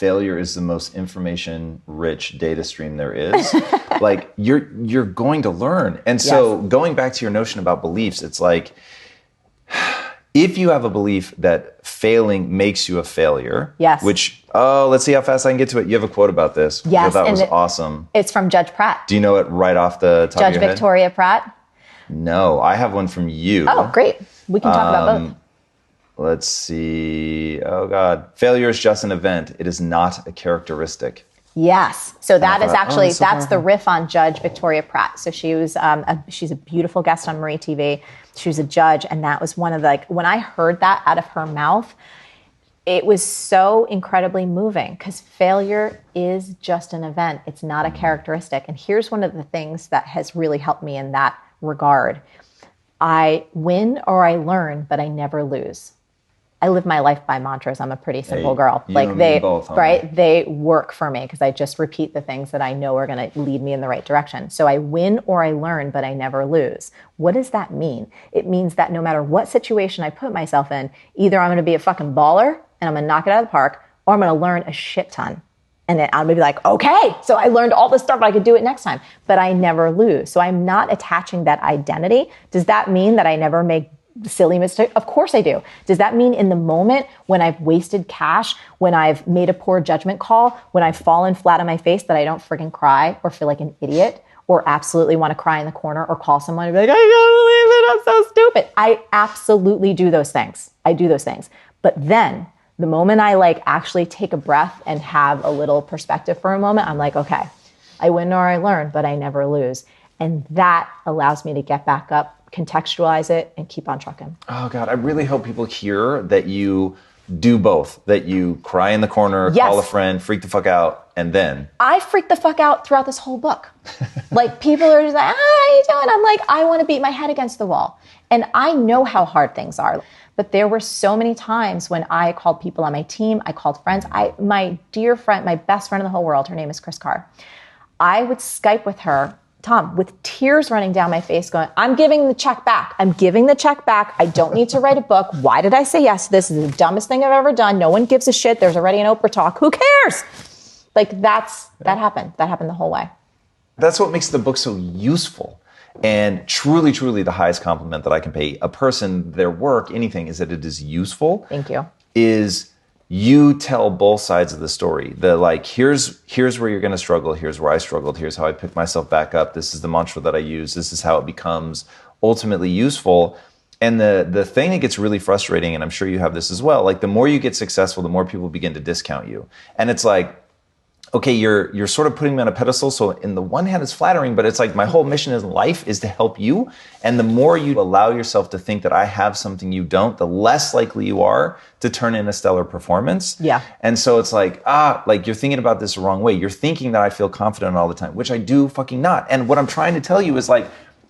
failure is the most information-rich data stream there is. Like, you're going to learn. And so going back to your notion about beliefs, it's like, if you have a belief that failing makes you a failure, which, let's see how fast I can get to it. You have a quote about this. Yes. That was awesome. It's from Judge Pratt. Do you know it right off the top of your head? Judge Victoria Pratt? No, I have one from you. Oh, great. We can talk about both. Let's see. Oh, God. Failure is just an event. It is not a characteristic. Yes. So that is actually, that's the riff on Judge Victoria Pratt. So she was, she's a beautiful guest on Marie TV. She was a judge. And that was one of the, like, when I heard that out of her mouth, it was so incredibly moving because failure is just an event. It's not a characteristic. And here's one of the things that has really helped me in that regard. I win or I learn, but I never lose. I live my life by mantras. I'm a pretty simple girl. Like they work for me because I just repeat the things that I know are going to lead me in the right direction. So I win or I learn, but I never lose. What does that mean? It means that no matter what situation I put myself in, either I'm going to be a fucking baller and I'm going to knock it out of the park, or I'm going to learn a shit ton. And then I'm going to be like, okay, so I learned all this stuff, but I could do it next time. But I never lose. So I'm not attaching that identity. Does that mean that I never make silly mistake? Of course I do. Does that mean in the moment when I've wasted cash, when I've made a poor judgment call, when I've fallen flat on my face that I don't friggin' cry or feel like an idiot or absolutely want to cry in the corner or call someone and be like, I can't believe it, I'm so stupid. I absolutely do those things. I do those things. But then the moment I like actually take a breath and have a little perspective for a moment, I'm like, okay, I win or I learn, but I never lose. And that allows me to get back up, contextualize it, and keep on trucking. Oh God, I really hope people hear that you do both, that you cry in the corner, call a friend, freak the fuck out, and then. I freak the fuck out throughout this whole book. Like people are just like, how are you doing? I'm like, I want to beat my head against the wall. And I know how hard things are. But there were so many times when I called people on my team, I called friends. My dear friend, my best friend in the whole world, her name is Chris Carr. I would Skype with her, Tom, with tears running down my face going, I'm giving the check back. I'm giving the check back. I don't need to write a book. Why did I say yes to this? This is the dumbest thing I've ever done. No one gives a shit. There's already an Oprah talk. Who cares? Like that happened. That happened the whole way. That's what makes the book so useful. And truly, truly the highest compliment that I can pay a person, their work, anything, is that it is useful. Thank you. Is you tell both sides of the story. The like, here's where you're going to struggle. Here's where I struggled. Here's how I picked myself back up. This is the mantra that I use. This is how it becomes ultimately useful. And the thing that gets really frustrating, and I'm sure you have this as well, like the more you get successful, the more people begin to discount you. And it's like, okay, you're sort of putting me on a pedestal. So in the one hand, it's flattering, but it's like my whole mission in life is to help you. And the more you allow yourself to think that I have something you don't, the less likely you are to turn in a stellar performance. Yeah. And so it's like, like you're thinking about this the wrong way. You're thinking that I feel confident all the time, which I do fucking not. And what I'm trying to tell you is like,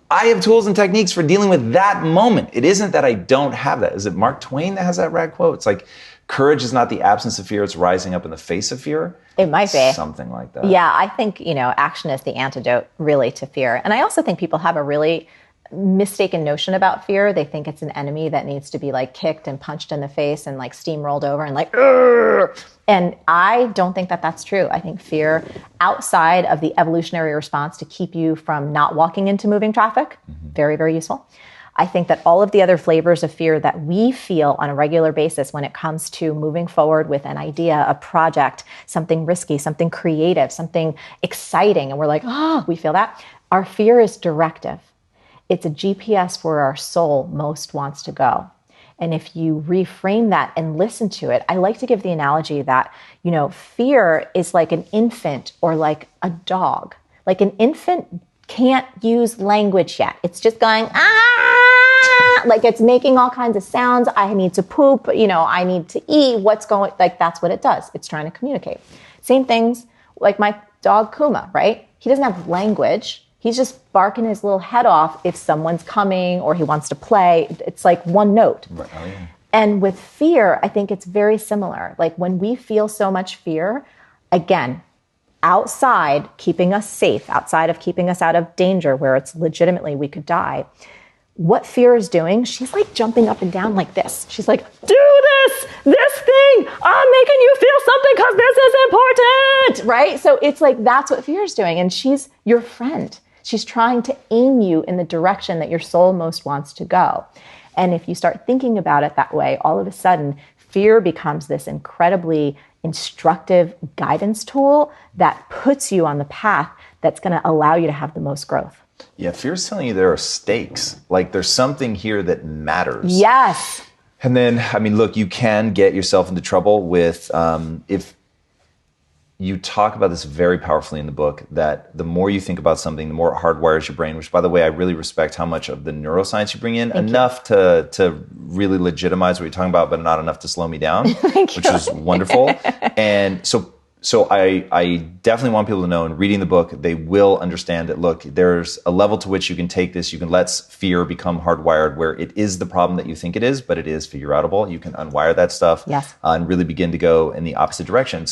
I have tools and techniques for dealing with that moment. It isn't that I don't have that. Is it Mark Twain that has that rad quote? It's like, courage is not the absence of fear, it's rising up in the face of fear. It might be. Something like that. Yeah, I think, action is the antidote really to fear. And I also think people have a really mistaken notion about fear. They think it's an enemy that needs to be like kicked and punched in the face and like steamrolled over and like, Urgh! And I don't think that that's true. I think fear, outside of the evolutionary response to keep you from not walking into moving traffic, very, very useful. I think that all of the other flavors of fear that we feel on a regular basis when it comes to moving forward with an idea, a project, something risky, something creative, something exciting, and we're like, we feel that. Our fear is directive. It's a GPS where our soul most wants to go. And if you reframe that and listen to it, I like to give the analogy that, fear is like an infant or like a dog. Like an infant can't use language yet. It's just going, like it's making all kinds of sounds. I need to poop, I need to eat. What's going, like that's what it does. It's trying to communicate. Same things like my dog Kuma, right? He doesn't have language. He's just barking his little head off if someone's coming or he wants to play. It's like one note. Right. Oh, yeah. And with fear, I think it's very similar. Like when we feel so much fear, again, outside keeping us safe, outside of keeping us out of danger where it's legitimately we could die, what fear is doing, she's like jumping up and down like this. She's like, do this thing. I'm making you feel something because this is right? So it's like, that's what fear is doing. And she's your friend. She's trying to aim you in the direction that your soul most wants to go. And if you start thinking about it that way, all of a sudden, fear becomes this incredibly instructive guidance tool that puts you on the path that's going to allow you to have the most growth. Yeah, fear's telling you there are stakes. Like there's something here that matters. Yes. And then, I mean, look, you can get yourself into trouble with, if you talk about this very powerfully in the book, that the more you think about something, the more it hardwires your brain, which, by the way, I really respect how much of the neuroscience you bring in, enough to really legitimize what you're talking about, but not enough to slow me down, which is wonderful. And so I definitely want people to know, in reading the book, they will understand that, look, there's a level to which you can take this. You can let fear become hardwired, where it is the problem that you think it is, but it is figure-outable. You can unwire that stuff and really begin to go in the opposite direction.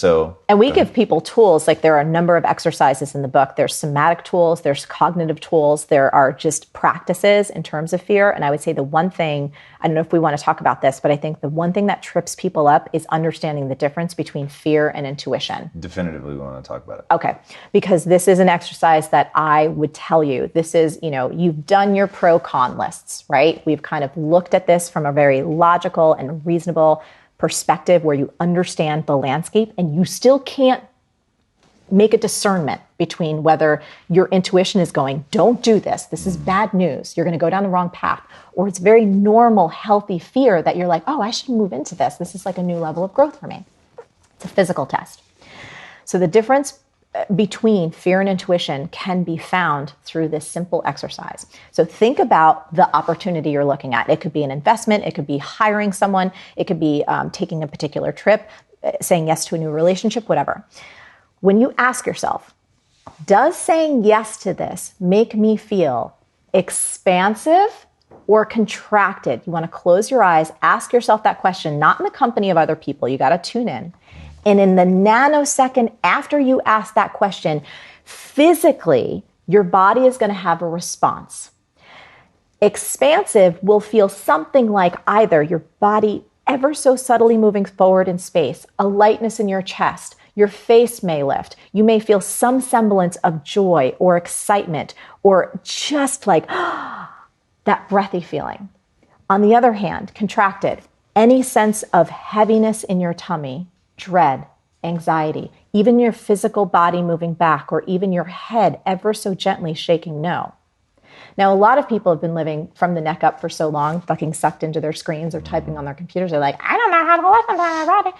And we give people tools. Like, there are a number of exercises in the book. There's somatic tools, there's cognitive tools, there are just practices in terms of fear. And I would say the one thing, I don't know if we want to talk about this, but I think the one thing that trips people up is understanding the difference between fear and intuition. Definitively we want to talk about it. Okay. Because this is an exercise that I would tell you, this is, you've done your pro-con lists, right? We've kind of looked at this from a very logical and reasonable perspective where you understand the landscape, and you still can't make a discernment between whether your intuition is going, don't do this. This is bad news. You're going to go down the wrong path. Or it's very normal, healthy fear that you're like, oh, I should move into this. This is like a new level of growth for me. It's a physical test. So the difference between fear and intuition can be found through this simple exercise. So think about the opportunity you're looking at. It could be an investment. It could be hiring someone. It could be taking a particular trip, saying yes to a new relationship, whatever. When you ask yourself, does saying yes to this make me feel expansive or contracted? You want to close your eyes, ask yourself that question, not in the company of other people. You got to tune in. And in the nanosecond after you ask that question, physically, your body is going to have a response. Expansive will feel something like either your body ever so subtly moving forward in space, a lightness in your chest, your face may lift, you may feel some semblance of joy or excitement, or just like that breathy feeling. On the other hand, contracted, any sense of heaviness in your tummy, dread, anxiety, even your physical body moving back, or even your head ever so gently shaking no. Now, a lot of people have been living from the neck up for so long, fucking sucked into their screens or typing on their computers. They're like, I don't know how to listen to my body.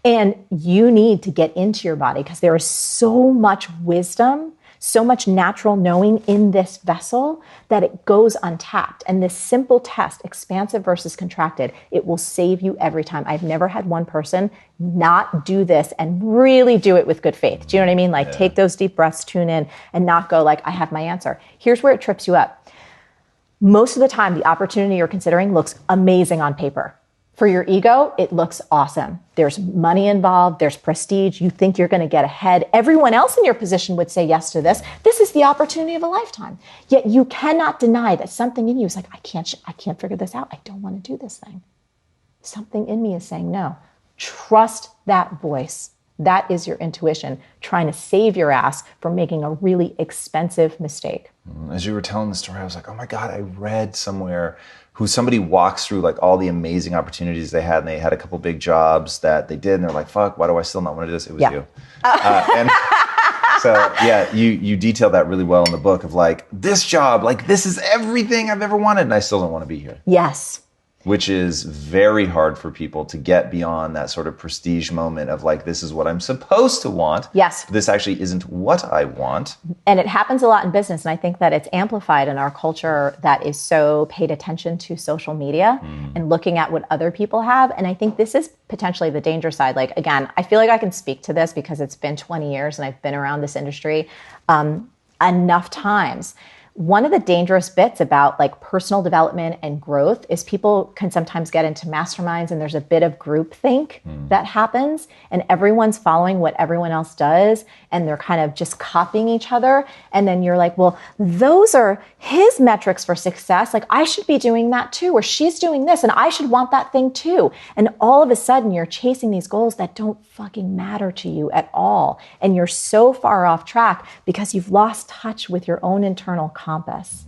And you need to get into your body, because there is so much wisdom, so much natural knowing in this vessel that it goes untapped. And this simple test, expansive versus contracted, it will save you every time. I've never had one person not do this and really do it with good faith. Do you know what I mean? Like, take those deep breaths, tune in, and not go like, I have my answer. Here's where it trips you up. Most of the time, the opportunity you're considering looks amazing on paper. For your ego, it looks awesome. There's money involved. There's prestige. You think you're going to get ahead. Everyone else in your position would say yes to this. This is the opportunity of a lifetime. Yet you cannot deny that something in you is like, I can't figure this out. I don't want to do this thing. Something in me is saying no. Trust that voice. That is your intuition trying to save your ass from making a really expensive mistake. As you were telling the story, I was like, oh my God, I read somewhere who somebody walks through like all the amazing opportunities they had, and they had a couple big jobs that they did, and they're like, fuck, why do I still not want to do this? It was you. And so, yeah, you detail that really well in the book of like, this job, like this is everything I've ever wanted, and I still don't want to be here. Yes. Which is very hard for people to get beyond that sort of prestige moment of like, this is what I'm supposed to want. Yes. This actually isn't what I want. And it happens a lot in business. And I think that it's amplified in our culture that is so paid attention to social media and looking at what other people have. And I think this is potentially the danger side. Like, again, I feel like I can speak to this because it's been 20 years and I've been around this industry enough times. One of the dangerous bits about like personal development and growth is people can sometimes get into masterminds and there's a bit of groupthink that happens and everyone's following what everyone else does and they're kind of just copying each other. And then you're like, well, those are his metrics for success. Like I should be doing that too, or she's doing this and I should want that thing too. And all of a sudden you're chasing these goals that don't fucking matter to you at all. And you're so far off track because you've lost touch with your own internal compass.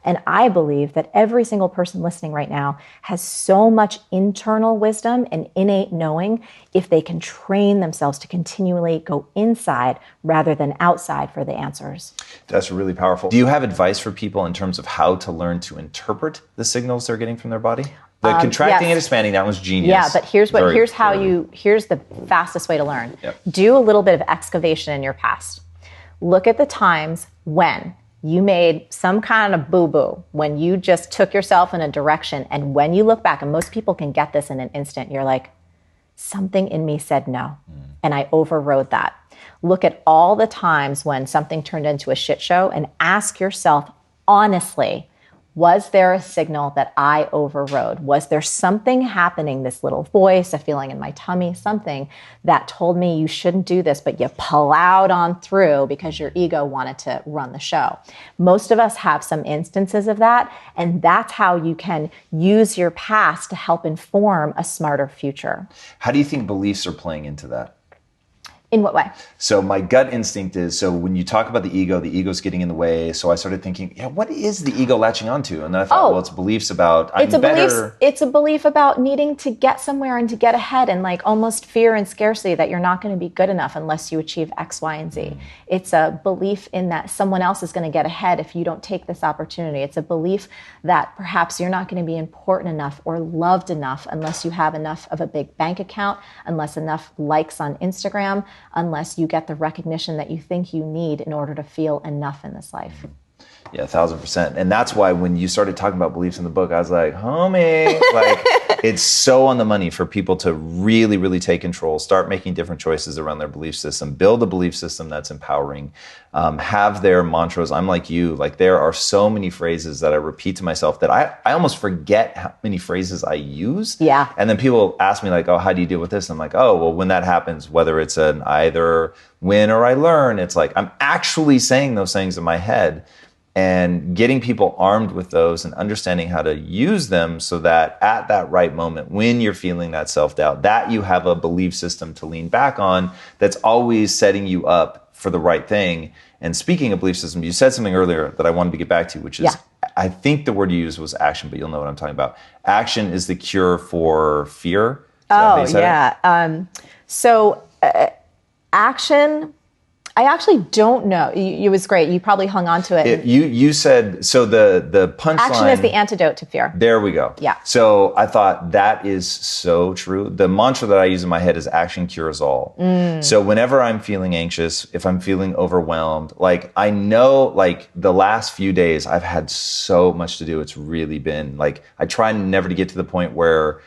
And I believe that every single person listening right now has so much internal wisdom and innate knowing if they can train themselves to continually go inside rather than outside for the answers. That's really powerful. Do you have advice for people in terms of how to learn to interpret the signals they're getting from their body? The contracting and expanding, that was genius. Yeah, but here's the fastest way to learn. Yep. Do a little bit of excavation in your past. Look at the times when you made some kind of boo-boo, when you just took yourself in a direction. And when you look back, and most people can get this in an instant, you're like, something in me said no. And I overrode that. Look at all the times when something turned into a shit show and ask yourself, honestly, was there a signal that I overrode? Was there something happening, this little voice, a feeling in my tummy, something that told me you shouldn't do this, but you plowed on through because your ego wanted to run the show? Most of us have some instances of that, and that's how you can use your past to help inform a smarter future. How do you think beliefs are playing into that? In what way? So my gut instinct is, so when you talk about the ego's getting in the way. So I started thinking, yeah, what is the ego latching onto? And then I thought, well, it's beliefs about I'm better. It's a belief about needing to get somewhere and to get ahead and like almost fear and scarcity that you're not going to be good enough unless you achieve X, Y, and Z. It's a belief in that someone else is going to get ahead if you don't take this opportunity. It's a belief that perhaps you're not going to be important enough or loved enough unless you have enough of a big bank account, unless enough likes on Instagram, unless you get the recognition that you think you need in order to feel enough in this life. Yeah, 1,000%. And that's why when you started talking about beliefs in the book, I was like, homie, like it's so on the money for people to really, really take control, start making different choices around their belief system, build a belief system that's empowering, have their mantras. I'm like you, like there are so many phrases that I repeat to myself that I almost forget how many phrases I use. Yeah. And then people ask me like, oh, how do you deal with this? I'm like, oh, well, when that happens, whether it's an either win or I learn, it's like I'm actually saying those things in my head. And getting people armed with those and understanding how to use them so that at that right moment, when you're feeling that self-doubt, that you have a belief system to lean back on that's always setting you up for the right thing. And speaking of belief systems, you said something earlier that I wanted to get back to, which is, I think the word you used was action, but you'll know what I'm talking about. Action is the cure for fear. Action... I actually don't know. It was great. You probably hung on to it. You said, so the punchline. Action is the antidote to fear. There we go. Yeah. So I thought that is so true. The mantra that I use in my head is action cures all. So whenever I'm feeling anxious, if I'm feeling overwhelmed, like I know like the last few days I've had so much to do. It's really been like, I try never to get to the point where,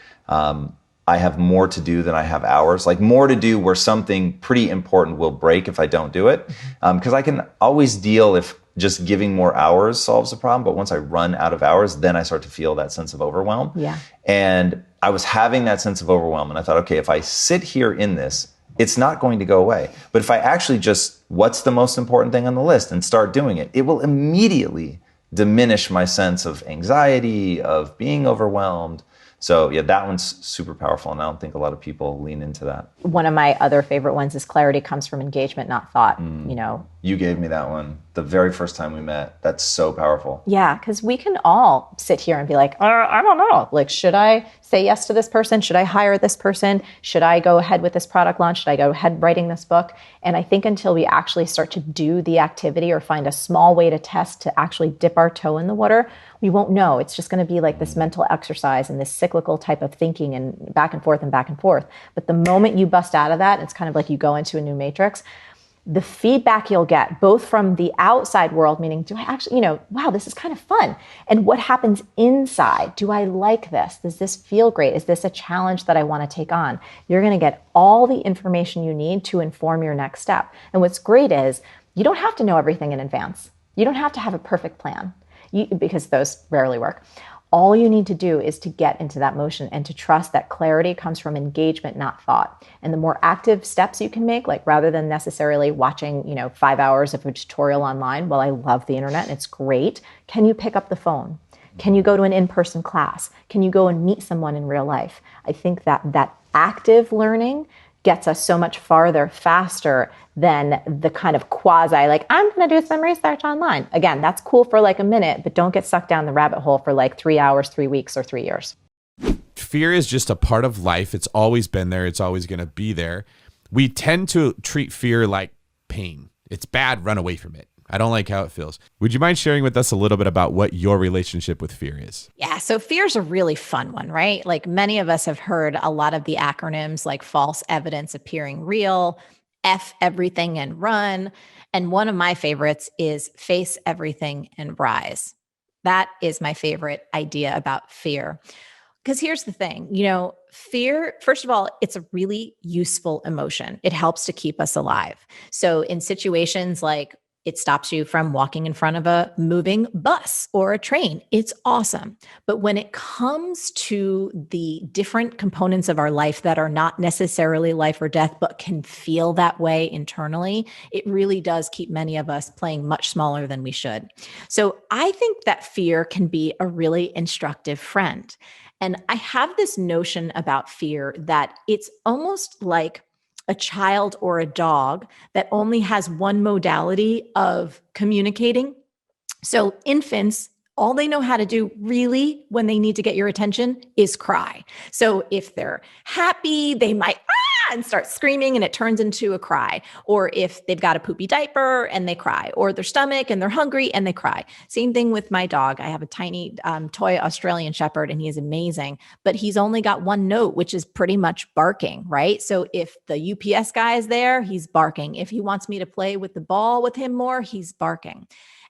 I have more to do than I have hours, like more to do where something pretty important will break if I don't do it. Because I can always deal if just giving more hours solves the problem. But once I run out of hours, then I start to feel that sense of overwhelm. Yeah. And I was having that sense of overwhelm. And I thought, okay, if I sit here in this, it's not going to go away. But if I actually just, what's the most important thing on the list and start doing it, it will immediately diminish my sense of anxiety, of being overwhelmed. So yeah, that one's super powerful, and I don't think a lot of people lean into that. One of my other favorite ones is clarity comes from engagement, not thought. You know, you gave me that one the very first time we met. That's so powerful. Yeah, because we can all sit here and be like, I don't know. Like, should I say yes to this person? Should I hire this person? Should I go ahead with this product launch? Should I go ahead writing this book? And I think until we actually start to do the activity or find a small way to test to actually dip our toe in the water, we won't know. It's just going to be like this mental exercise and this cyclical type of thinking and back and forth and back and forth. But the moment you bust out of that, it's kind of like you go into a new matrix. The feedback you'll get both from the outside world, meaning, do I actually, wow, this is kind of fun. And what happens inside? Do I like this? Does this feel great? Is this a challenge that I want to take on? You're going to get all the information you need to inform your next step. And what's great is you don't have to know everything in advance. You don't have to have a perfect plan because those rarely work. All you need to do is to get into that motion and to trust that clarity comes from engagement, not thought. And the more active steps you can make, like rather than necessarily watching, 5 hours of a tutorial online, well, I love the internet and it's great. Can you pick up the phone? Can you go to an in-person class? Can you go and meet someone in real life? I think that active learning gets us so much farther faster than the kind of quasi, like, I'm going to do some research online. Again, that's cool for like a minute, but don't get sucked down the rabbit hole for like 3 hours, 3 weeks, or 3 years. Fear is just a part of life. It's always been there. It's always going to be there. We tend to treat fear like pain. It's bad. Run away from it. I don't like how it feels. Would you mind sharing with us a little bit about what your relationship with fear is? Yeah, so fear is a really fun one, right? Like many of us have heard a lot of the acronyms like false evidence appearing real, F everything and run. And one of my favorites is face everything and rise. That is my favorite idea about fear. Because here's the thing, fear, first of all, it's a really useful emotion. It helps to keep us alive. So in situations like it stops you from walking in front of a moving bus or a train. It's awesome. But when it comes to the different components of our life that are not necessarily life or death, but can feel that way internally, it really does keep many of us playing much smaller than we should. So I think that fear can be a really instructive friend. And I have this notion about fear that it's almost like a child or a dog that only has one modality of communicating. So infants, all they know how to do really when they need to get your attention is cry. So if they're happy, they might and start screaming and it turns into a cry. Or if they've got a poopy diaper and they cry, or their stomach and they're hungry and they cry. Same thing with my dog. I have a tiny toy Australian Shepherd and he is amazing, but he's only got one note, which is pretty much barking, right? So if the UPS guy is there, he's barking. If he wants me to play with the ball with him more, he's barking.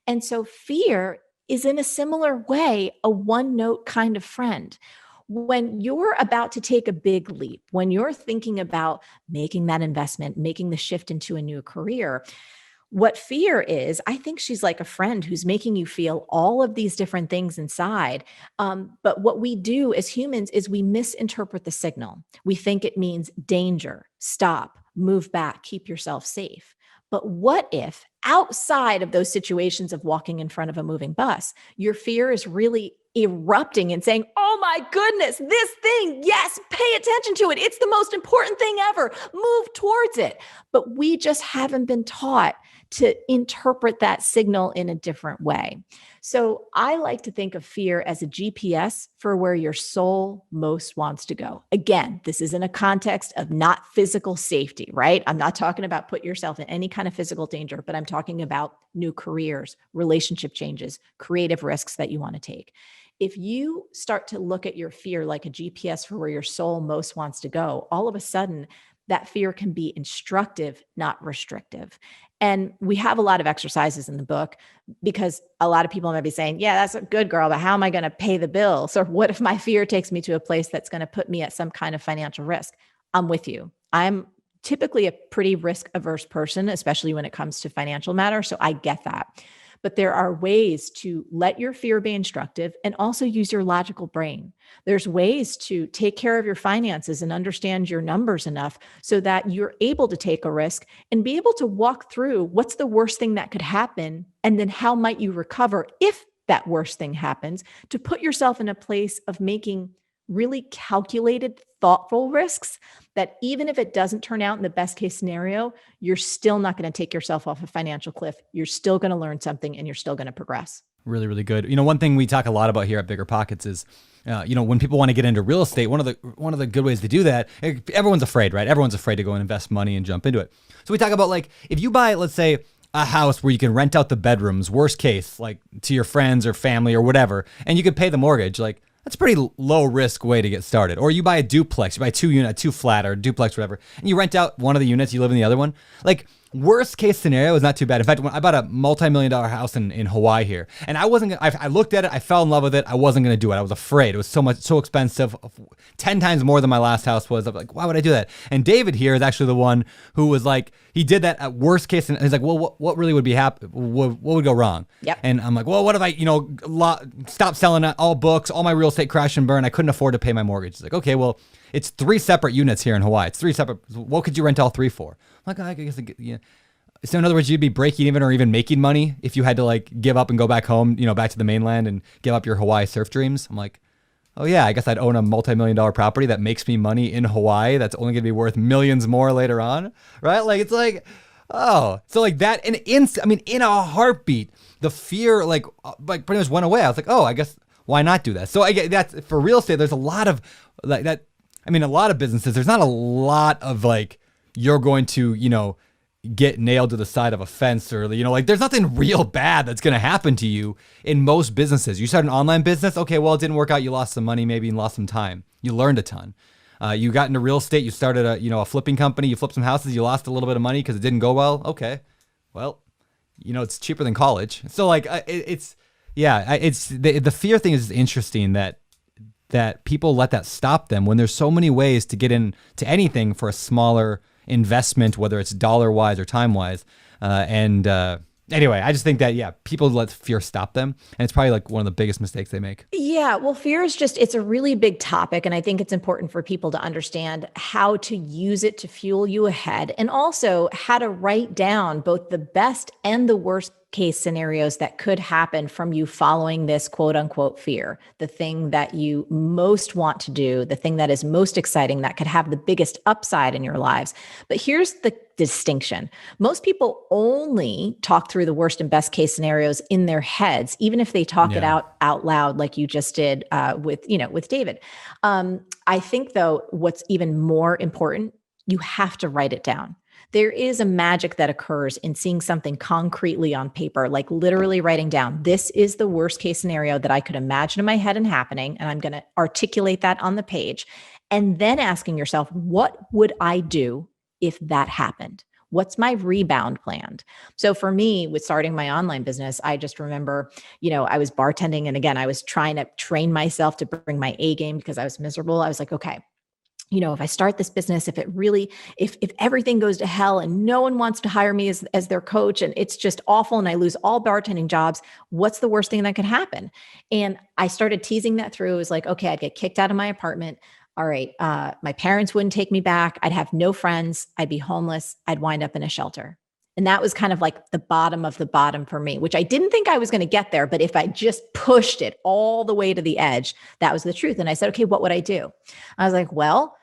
And so fear is in a similar way, a one note kind of friend. When you're about to take a big leap, when you're thinking about making that investment, making the shift into a new career, what fear is, I think she's like a friend who's making you feel all of these different things inside. But what we do as humans is we misinterpret the signal. We think it means danger, stop, move back, keep yourself safe. But what if outside of those situations of walking in front of a moving bus, your fear is really erupting and saying, oh my goodness, this thing, yes, pay attention to it. It's the most important thing ever. Move towards it. But we just haven't been taught to interpret that signal in a different way. So I like to think of fear as a GPS for where your soul most wants to go. Again, this is in a context of not physical safety, right? I'm not talking about put yourself in any kind of physical danger, but I'm talking about new careers, relationship changes, creative risks that you want to take. If you start to look at your fear like a GPS for where your soul most wants to go, all of a sudden that fear can be instructive, not restrictive. And we have a lot of exercises in the book because a lot of people might be saying, yeah, that's a good girl, but how am I going to pay the bills? Or what if my fear takes me to a place that's going to put me at some kind of financial risk? I'm with you. I'm typically a pretty risk averse person, especially when it comes to financial matters. So I get that. But there are ways to let your fear be instructive and also use your logical brain. There's ways to take care of your finances and understand your numbers enough so that you're able to take a risk and be able to walk through what's the worst thing that could happen and then how might you recover if that worst thing happens, to put yourself in a place of making really calculated, thoughtful risks that even if it doesn't turn out in the best case scenario, you're still not going to take yourself off a financial cliff. You're still going to learn something and you're still going to progress. Really, really good. One thing we talk a lot about here at Bigger Pockets is, when people want to get into real estate, one of the good ways to do that, everyone's afraid, right? Everyone's afraid to go and invest money and jump into it. So we talk about like, if you buy, let's say, a house where you can rent out the bedrooms, worst case, like to your friends or family or whatever, and you could pay the mortgage, like that's a pretty low risk way to get started. Or you buy a duplex, you buy two flat or a duplex, whatever, and you rent out one of the units, you live in the other one. Like worst case scenario is not too bad. In fact, when I bought a multi-million-dollar house in Hawaii here, and I wasn't gonna, I looked at it, I fell in love with it. I wasn't going to do it. I was afraid. It was so expensive, 10 times more than my last house was. I'm like, why would I do that? And David here is actually the one who was like, he did that at worst case. And he's like, well, what really would be what would go wrong? Yep. And I'm like, well, what if I, stop selling all books, all my real estate crash and burn. I couldn't afford to pay my mortgage. He's like, okay, well, it's 3 separate units here in Hawaii. It's 3 separate. What could you rent all 3 for? I'm like, I guess, So in other words, you'd be breaking even or even making money if you had to like give up and go back home, back to the mainland and give up your Hawaii surf dreams. I'm like, oh yeah, I guess I'd own a multi-million-dollar property that makes me money in Hawaii. That's only going to be worth millions more later on, right? Like it's like, oh, so like that, and in a heartbeat, the fear like pretty much went away. I was like, oh, I guess why not do that? So I get that's for real estate. There's a lot of like that. A lot of businesses. There's not a lot of like you're going to get nailed to the side of a fence or there's nothing real bad that's going to happen to you in most businesses. You start an online business, okay, well it didn't work out, you lost some money maybe and lost some time, you learned a ton. You got into real estate, you started a flipping company, you flipped some houses, you lost a little bit of money because it didn't go well. Okay, well it's cheaper than college. So like it's the fear thing is interesting that people let that stop them when there's so many ways to get into anything for a smaller investment, whether it's dollar wise or time wise. Anyway, I just think that, people let fear stop them. And it's probably like one of the biggest mistakes they make. Yeah. Well, fear is it's a really big topic. And I think it's important for people to understand how to use it to fuel you ahead and also how to write down both the best and the worst case scenarios that could happen from you following this quote unquote fear, the thing that you most want to do, the thing that is most exciting, that could have the biggest upside in your lives. But here's the distinction. Most people only talk through the worst and best case scenarios in their heads, even if they talk it out loud, like you just did with David. I think though, what's even more important, you have to write it down. There is a magic that occurs in seeing something concretely on paper, like literally writing down, this is the worst case scenario that I could imagine in my head and happening. And I'm going to articulate that on the page. And then asking yourself, what would I do if that happened? What's my rebound plan? So for me, with starting my online business, I just remember, I was bartending. And again, I was trying to train myself to bring my A game because I was miserable. I was like, okay, if I start this business, if everything goes to hell and no one wants to hire me as their coach and it's just awful and I lose all bartending jobs, what's the worst thing that could happen? And I started teasing that through. It was like, okay, I'd get kicked out of my apartment. All right. My parents wouldn't take me back. I'd have no friends. I'd be homeless. I'd wind up in a shelter. And that was kind of like the bottom of the bottom for me, which I didn't think I was going to get there. But if I just pushed it all the way to the edge, that was the truth. And I said, okay, what would I do? I was like, well,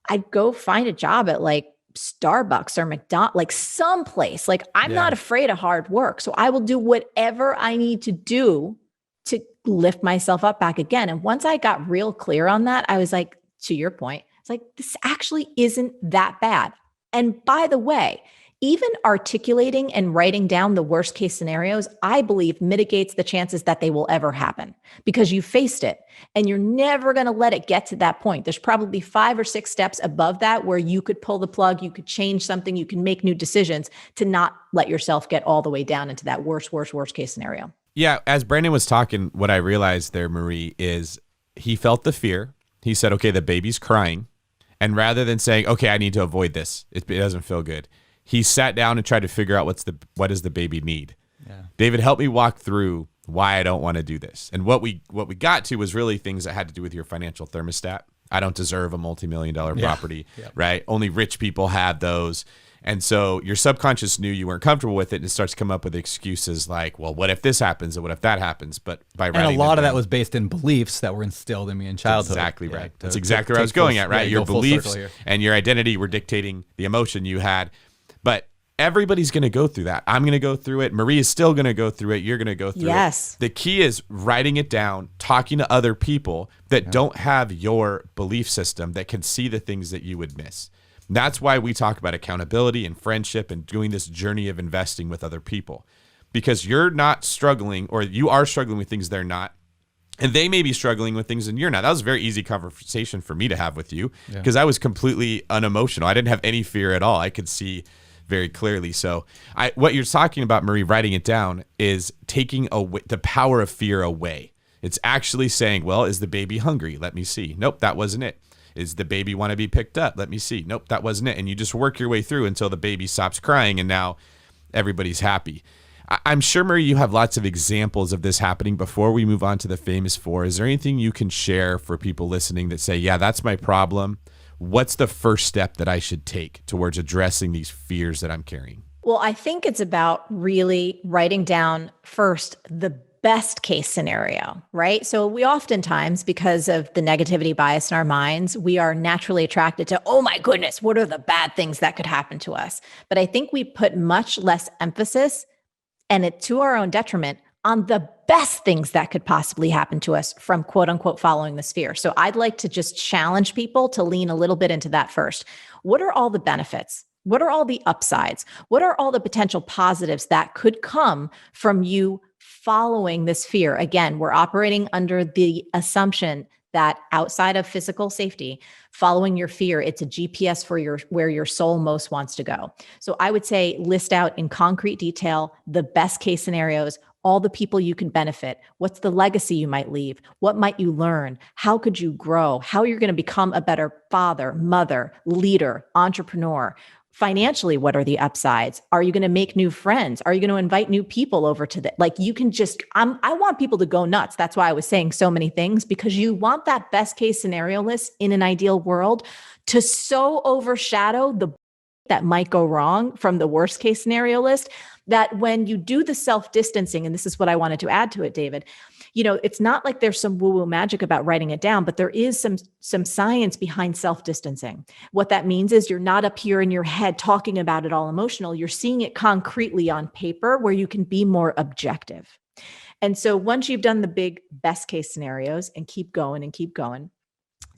I'd go find a job at like Starbucks or McDonald's, like someplace. Like I'm not afraid of hard work. So I will do whatever I need to do to lift myself up back again. And once I got real clear on that, I was like, to your point, it's like, this actually isn't that bad. And by the way, even articulating and writing down the worst case scenarios, I believe mitigates the chances that they will ever happen because you faced it and you're never going to let it get to that point. There's probably 5 or 6 steps above that where you could pull the plug, you could change something, you can make new decisions to not let yourself get all the way down into that worst case scenario. Yeah. As Brandon was talking, what I realized there, Marie, is he felt the fear. He said, okay, the baby's crying. And rather than saying, okay, I need to avoid this, it doesn't feel good, he sat down and tried to figure out what does the baby need. Yeah. David, help me walk through why I don't want to do this. And what we got to was really things that had to do with your financial thermostat. I don't deserve a multi-million-dollar property, right? Only rich people have those. And so your subconscious knew you weren't comfortable with it, and it starts to come up with excuses like, well, what if this happens and what if that happens? But by writing, and a lot of that was based in beliefs that were instilled in me in childhood. Exactly right. That's exactly where I was going at, right? Your beliefs and your identity were dictating the emotion you had. But everybody's going to go through that. I'm going to go through it. Marie is still going to go through it. You're going to go through it. The key is writing it down, talking to other people that don't have your belief system, that can see the things that you would miss. That's why we talk about accountability and friendship and doing this journey of investing with other people, because you're not struggling, or you are struggling with things they're not. And they may be struggling with things and you're not. That was a very easy conversation for me to have with you because I was completely unemotional. I didn't have any fear at all. I could see very clearly. So what you're talking about, Marie, writing it down is taking away the power of fear away. It's actually saying, well, is the baby hungry? Let me see. Nope, that wasn't it. Is the baby want to be picked up? Let me see. Nope, that wasn't it. And you just work your way through until the baby stops crying, and now everybody's happy. I'm sure, Marie, you have lots of examples of this happening. Before we move on to the famous four, is there anything you can share for people listening that say, yeah, that's my problem? What's the first step that I should take towards addressing these fears that I'm carrying? Well, I think it's about really writing down first the best case scenario, right? So we oftentimes, because of the negativity bias in our minds, we are naturally attracted to, oh my goodness, what are the bad things that could happen to us? But I think we put much less emphasis, and it to our own detriment, on the best things that could possibly happen to us from quote unquote following this fear. So I'd like to just challenge people to lean a little bit into that first. What are all the benefits? What are all the upsides? What are all the potential positives that could come from you following this fear? Again, we're operating under the assumption that outside of physical safety, following your fear, it's a GPS for where your soul most wants to go. So I would say list out in concrete detail the best case scenarios, all the people you can benefit. What's the legacy you might leave? What might you learn? How could you grow? How you're going to become a better father, mother, leader, entrepreneur? Financially, what are the upsides? Are you going to make new friends? Are you going to invite new people over to you can just, I want people to go nuts. That's why I was saying so many things, because you want that best case scenario list in an ideal world to so overshadow the that might go wrong from the worst case scenario list, that when you do the self-distancing, and this is what I wanted to add to it, David, it's not like there's some woo-woo magic about writing it down, but there is some science behind self-distancing. What that means is you're not up here in your head talking about it all emotional. You're seeing it concretely on paper where you can be more objective. And so once you've done the big best case scenarios and keep going,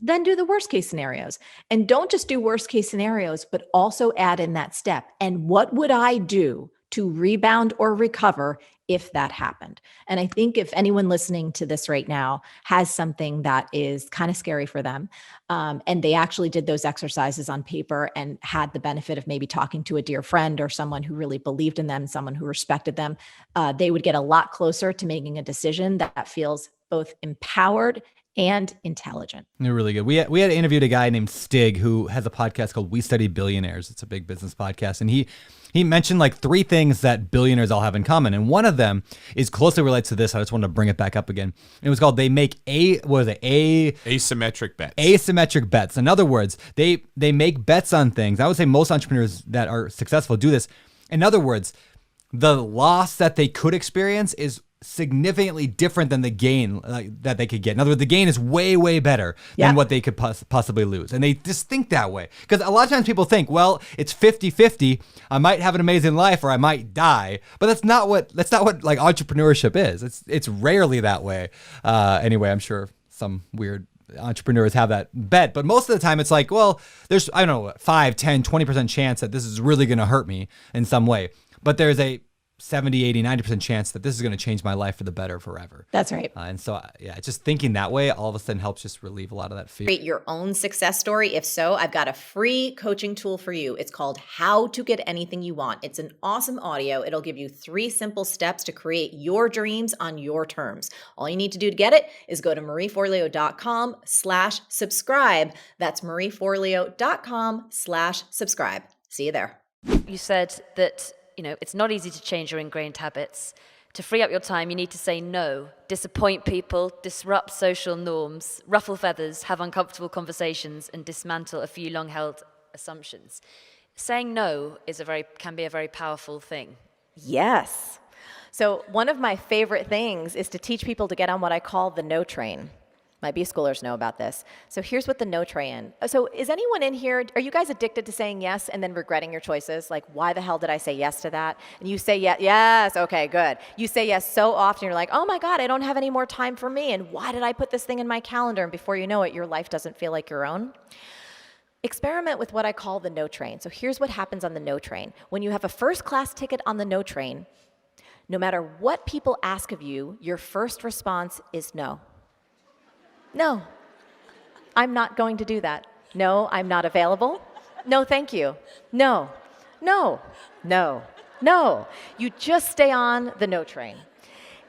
then do the worst case scenarios. And don't just do worst case scenarios, but also add in that step. And what would I do to rebound or recover if that happened? And I think if anyone listening to this right now has something that is kind of scary for them, and they actually did those exercises on paper and had the benefit of maybe talking to a dear friend or someone who really believed in them, someone who respected them, they would get a lot closer to making a decision that feels both empowered and intelligent. They're really good. We had interviewed a guy named Stig who has a podcast called We Study Billionaires. It's a big business podcast. And he mentioned like 3 things that billionaires all have in common. And one of them is closely related to this. I just wanted to bring it back up again. It was called, they make asymmetric bets. Asymmetric bets. In other words, they make bets on things. I would say most entrepreneurs that are successful do this. In other words, the loss that they could experience is significantly different than the gain that they could get. In other words, the gain is way, way better than what they could possibly lose. And they just think that way. Because a lot of times people think, well, it's 50-50. I might have an amazing life or I might die. But that's not what like entrepreneurship is. It's rarely that way. Anyway, I'm sure some weird entrepreneurs have that bet, but most of the time it's like, well, there's, I don't know, 5, 10, 20% chance that this is really going to hurt me in some way. But there's a 70, 80, 90% chance that this is going to change my life for the better forever. That's right. And so, just thinking that way all of a sudden helps just relieve a lot of that fear. Create your own success story? If so, I've got a free coaching tool for you. It's called How to Get Anything You Want. It's an awesome audio. It'll give you 3 simple steps to create your dreams on your terms. All you need to do to get it is go to marieforleo.com/subscribe. That's marieforleo.com/subscribe. See you there. You said that it's not easy to change your ingrained habits. To free up your time, you need to say no, disappoint people, disrupt social norms, ruffle feathers, have uncomfortable conversations, and dismantle a few long-held assumptions. Saying no can be a very powerful thing. Yes. So one of my favorite things is to teach people to get on what I call the no train. My B schoolers know about this. So here's what the no train. So is anyone in here, are you guys addicted to saying yes and then regretting your choices? Like, why the hell did I say yes to that? And you say yes, okay, good. You say yes so often, you're like, oh my God, I don't have any more time for me. And why did I put this thing in my calendar? And before you know it, your life doesn't feel like your own. Experiment with what I call the no train. So here's what happens on the no train. When you have a first class ticket on the no train, no matter what people ask of you, your first response is no. No, I'm not going to do that. No, I'm not available. No, thank you. No, No, no, no. You just stay on the no train.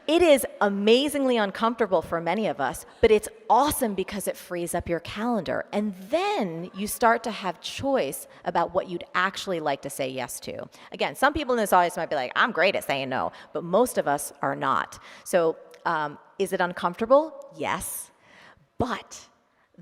It is amazingly uncomfortable for many of us, but it's awesome because it frees up your calendar. And then you start to have choice about what you'd actually like to say yes to. Again, some people in this audience might be like, I'm great at saying no, but most of us are not. So is it uncomfortable? Yes. But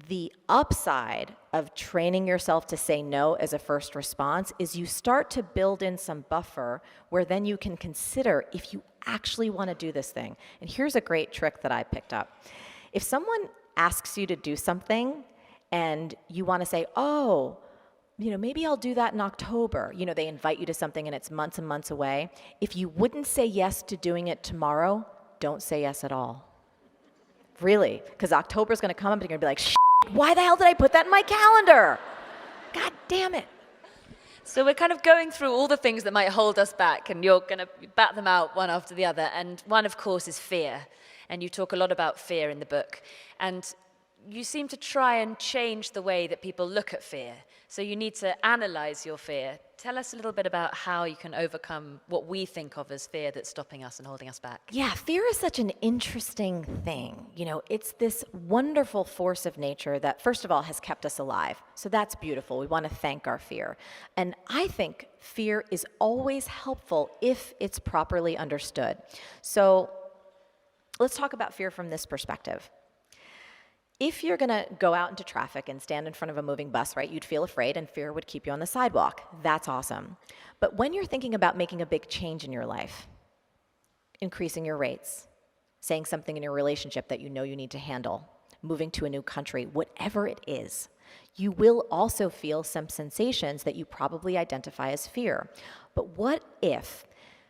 the upside of training yourself to say no as a first response is you start to build in some buffer where then you can consider if you actually want to do this thing. And here's a great trick that I picked up. If someone asks you to do something and you want to say, oh, maybe I'll do that in October. They invite you to something and it's months and months away. If you wouldn't say yes to doing it tomorrow, don't say yes at all. Really, because October's going to come up and you're going to be like, shit, why the hell did I put that in my calendar? God damn it. So we're kind of going through all the things that might hold us back, and you're going to bat them out one after the other. And one, of course, is fear. And you talk a lot about fear in the book. And you seem to try and change the way that people look at fear. So you need to analyze your fear. Tell us a little bit about how you can overcome what we think of as fear that's stopping us and holding us back. Yeah, fear is such an interesting thing. It's this wonderful force of nature that, first of all, has kept us alive. So that's beautiful. We want to thank our fear. And I think fear is always helpful if it's properly understood. So let's talk about fear from this perspective. If you're going to go out into traffic and stand in front of a moving bus, right, you'd feel afraid and fear would keep you on the sidewalk. That's awesome. But when you're thinking about making a big change in your life, increasing your rates, saying something in your relationship that you know you need to handle, moving to a new country, whatever it is, you will also feel some sensations that you probably identify as fear. But what if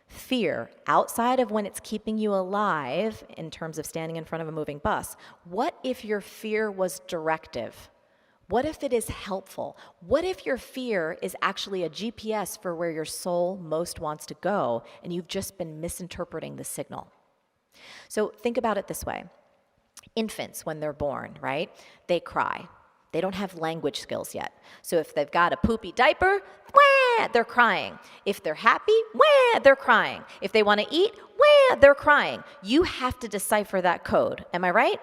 fear, outside of when it's keeping you alive in terms of standing in front of a moving bus, what if your fear was directive? What if it is helpful? What if your fear is actually a GPS for where your soul most wants to go, and you've just been misinterpreting the signal? So think about it this way. Infants, when they're born, right, they cry. They don't have language skills yet. So if they've got a poopy diaper, wah, they're crying. If they're happy, wah, they're crying. If they want to eat, wah, they're crying. You have to decipher that code. Am I right?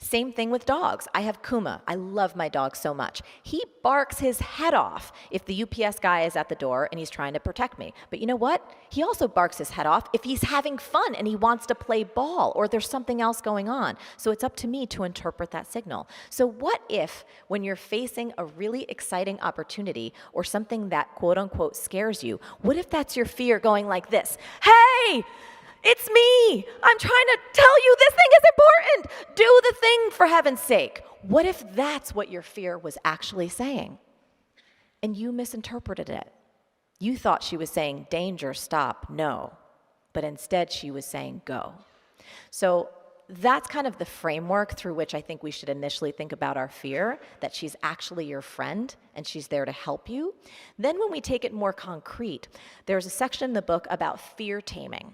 Same thing with dogs. I have Kuma. I love my dog so much. He barks his head off if the UPS guy is at the door and he's trying to protect me. But you know what? He also barks his head off if he's having fun and he wants to play ball or there's something else going on. So it's up to me to interpret that signal. So what if when you're facing a really exciting opportunity or something that quote unquote scares you, what if that's your fear going like this? Hey! It's me! I'm trying to tell you this thing is important! Do the thing, for heaven's sake! What if that's what your fear was actually saying? And you misinterpreted it. You thought she was saying, danger, stop, no. But instead she was saying, go. So that's kind of the framework through which I think we should initially think about our fear, that she's actually your friend and she's there to help you. Then when we take it more concrete, there's a section in the book about fear taming.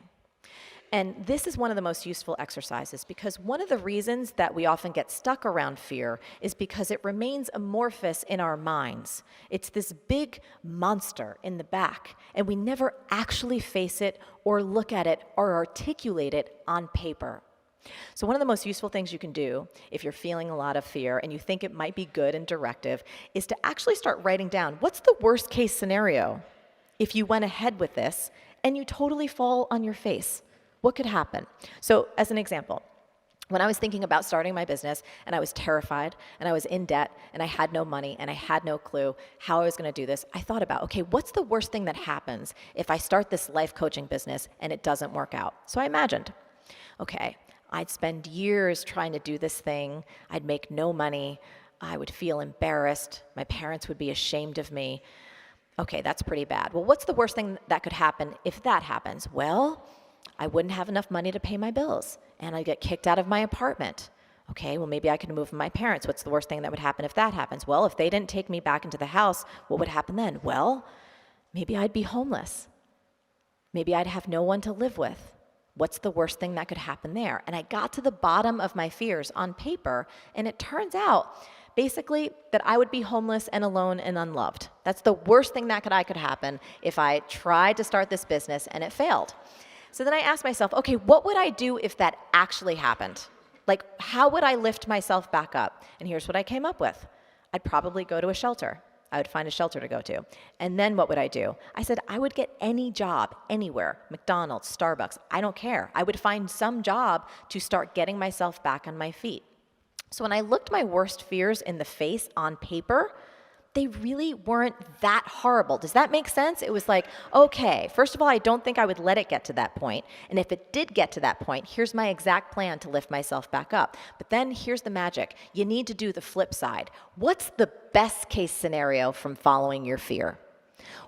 And this is one of the most useful exercises because one of the reasons that we often get stuck around fear is because it remains amorphous in our minds. It's this big monster in the back, and we never actually face it or look at it or articulate it on paper. So one of the most useful things you can do if you're feeling a lot of fear and you think it might be good and directive is to actually start writing down what's the worst case scenario if you went ahead with this and you totally fall on your face. What could happen? So as an example, when I was thinking about starting my business and I was terrified and I was in debt and I had no money and I had no clue how I was going to do this, I thought about, okay, what's the worst thing that happens if I start this life coaching business and it doesn't work out? So I imagined, okay, I'd spend years trying to do this thing. I'd make no money. I would feel embarrassed. My parents would be ashamed of me. Okay, that's pretty bad. Well, what's the worst thing that could happen if that happens? Well, I wouldn't have enough money to pay my bills, and I'd get kicked out of my apartment. Okay, well, maybe I could move with my parents. What's the worst thing that would happen if that happens? Well, if they didn't take me back into the house, what would happen then? Well, maybe I'd be homeless. Maybe I'd have no one to live with. What's the worst thing that could happen there? And I got to the bottom of my fears on paper, and it turns out Basically, that I would be homeless and alone and unloved. That's the worst thing that could happen if I tried to start this business and it failed. So then I asked myself, okay, what would I do if that actually happened? Like, how would I lift myself back up? And here's what I came up with. I'd probably go to a shelter. I would find a shelter to go to. And then what would I do? I said, I would get any job anywhere, McDonald's, Starbucks, I don't care. I would find some job to start getting myself back on my feet. So when I looked my worst fears in the face on paper, they really weren't that horrible. Does that make sense? It was like, okay, first of all, I don't think I would let it get to that point. And if it did get to that point, here's my exact plan to lift myself back up. But then here's the magic. You need to do the flip side. What's the best case scenario from following your fear?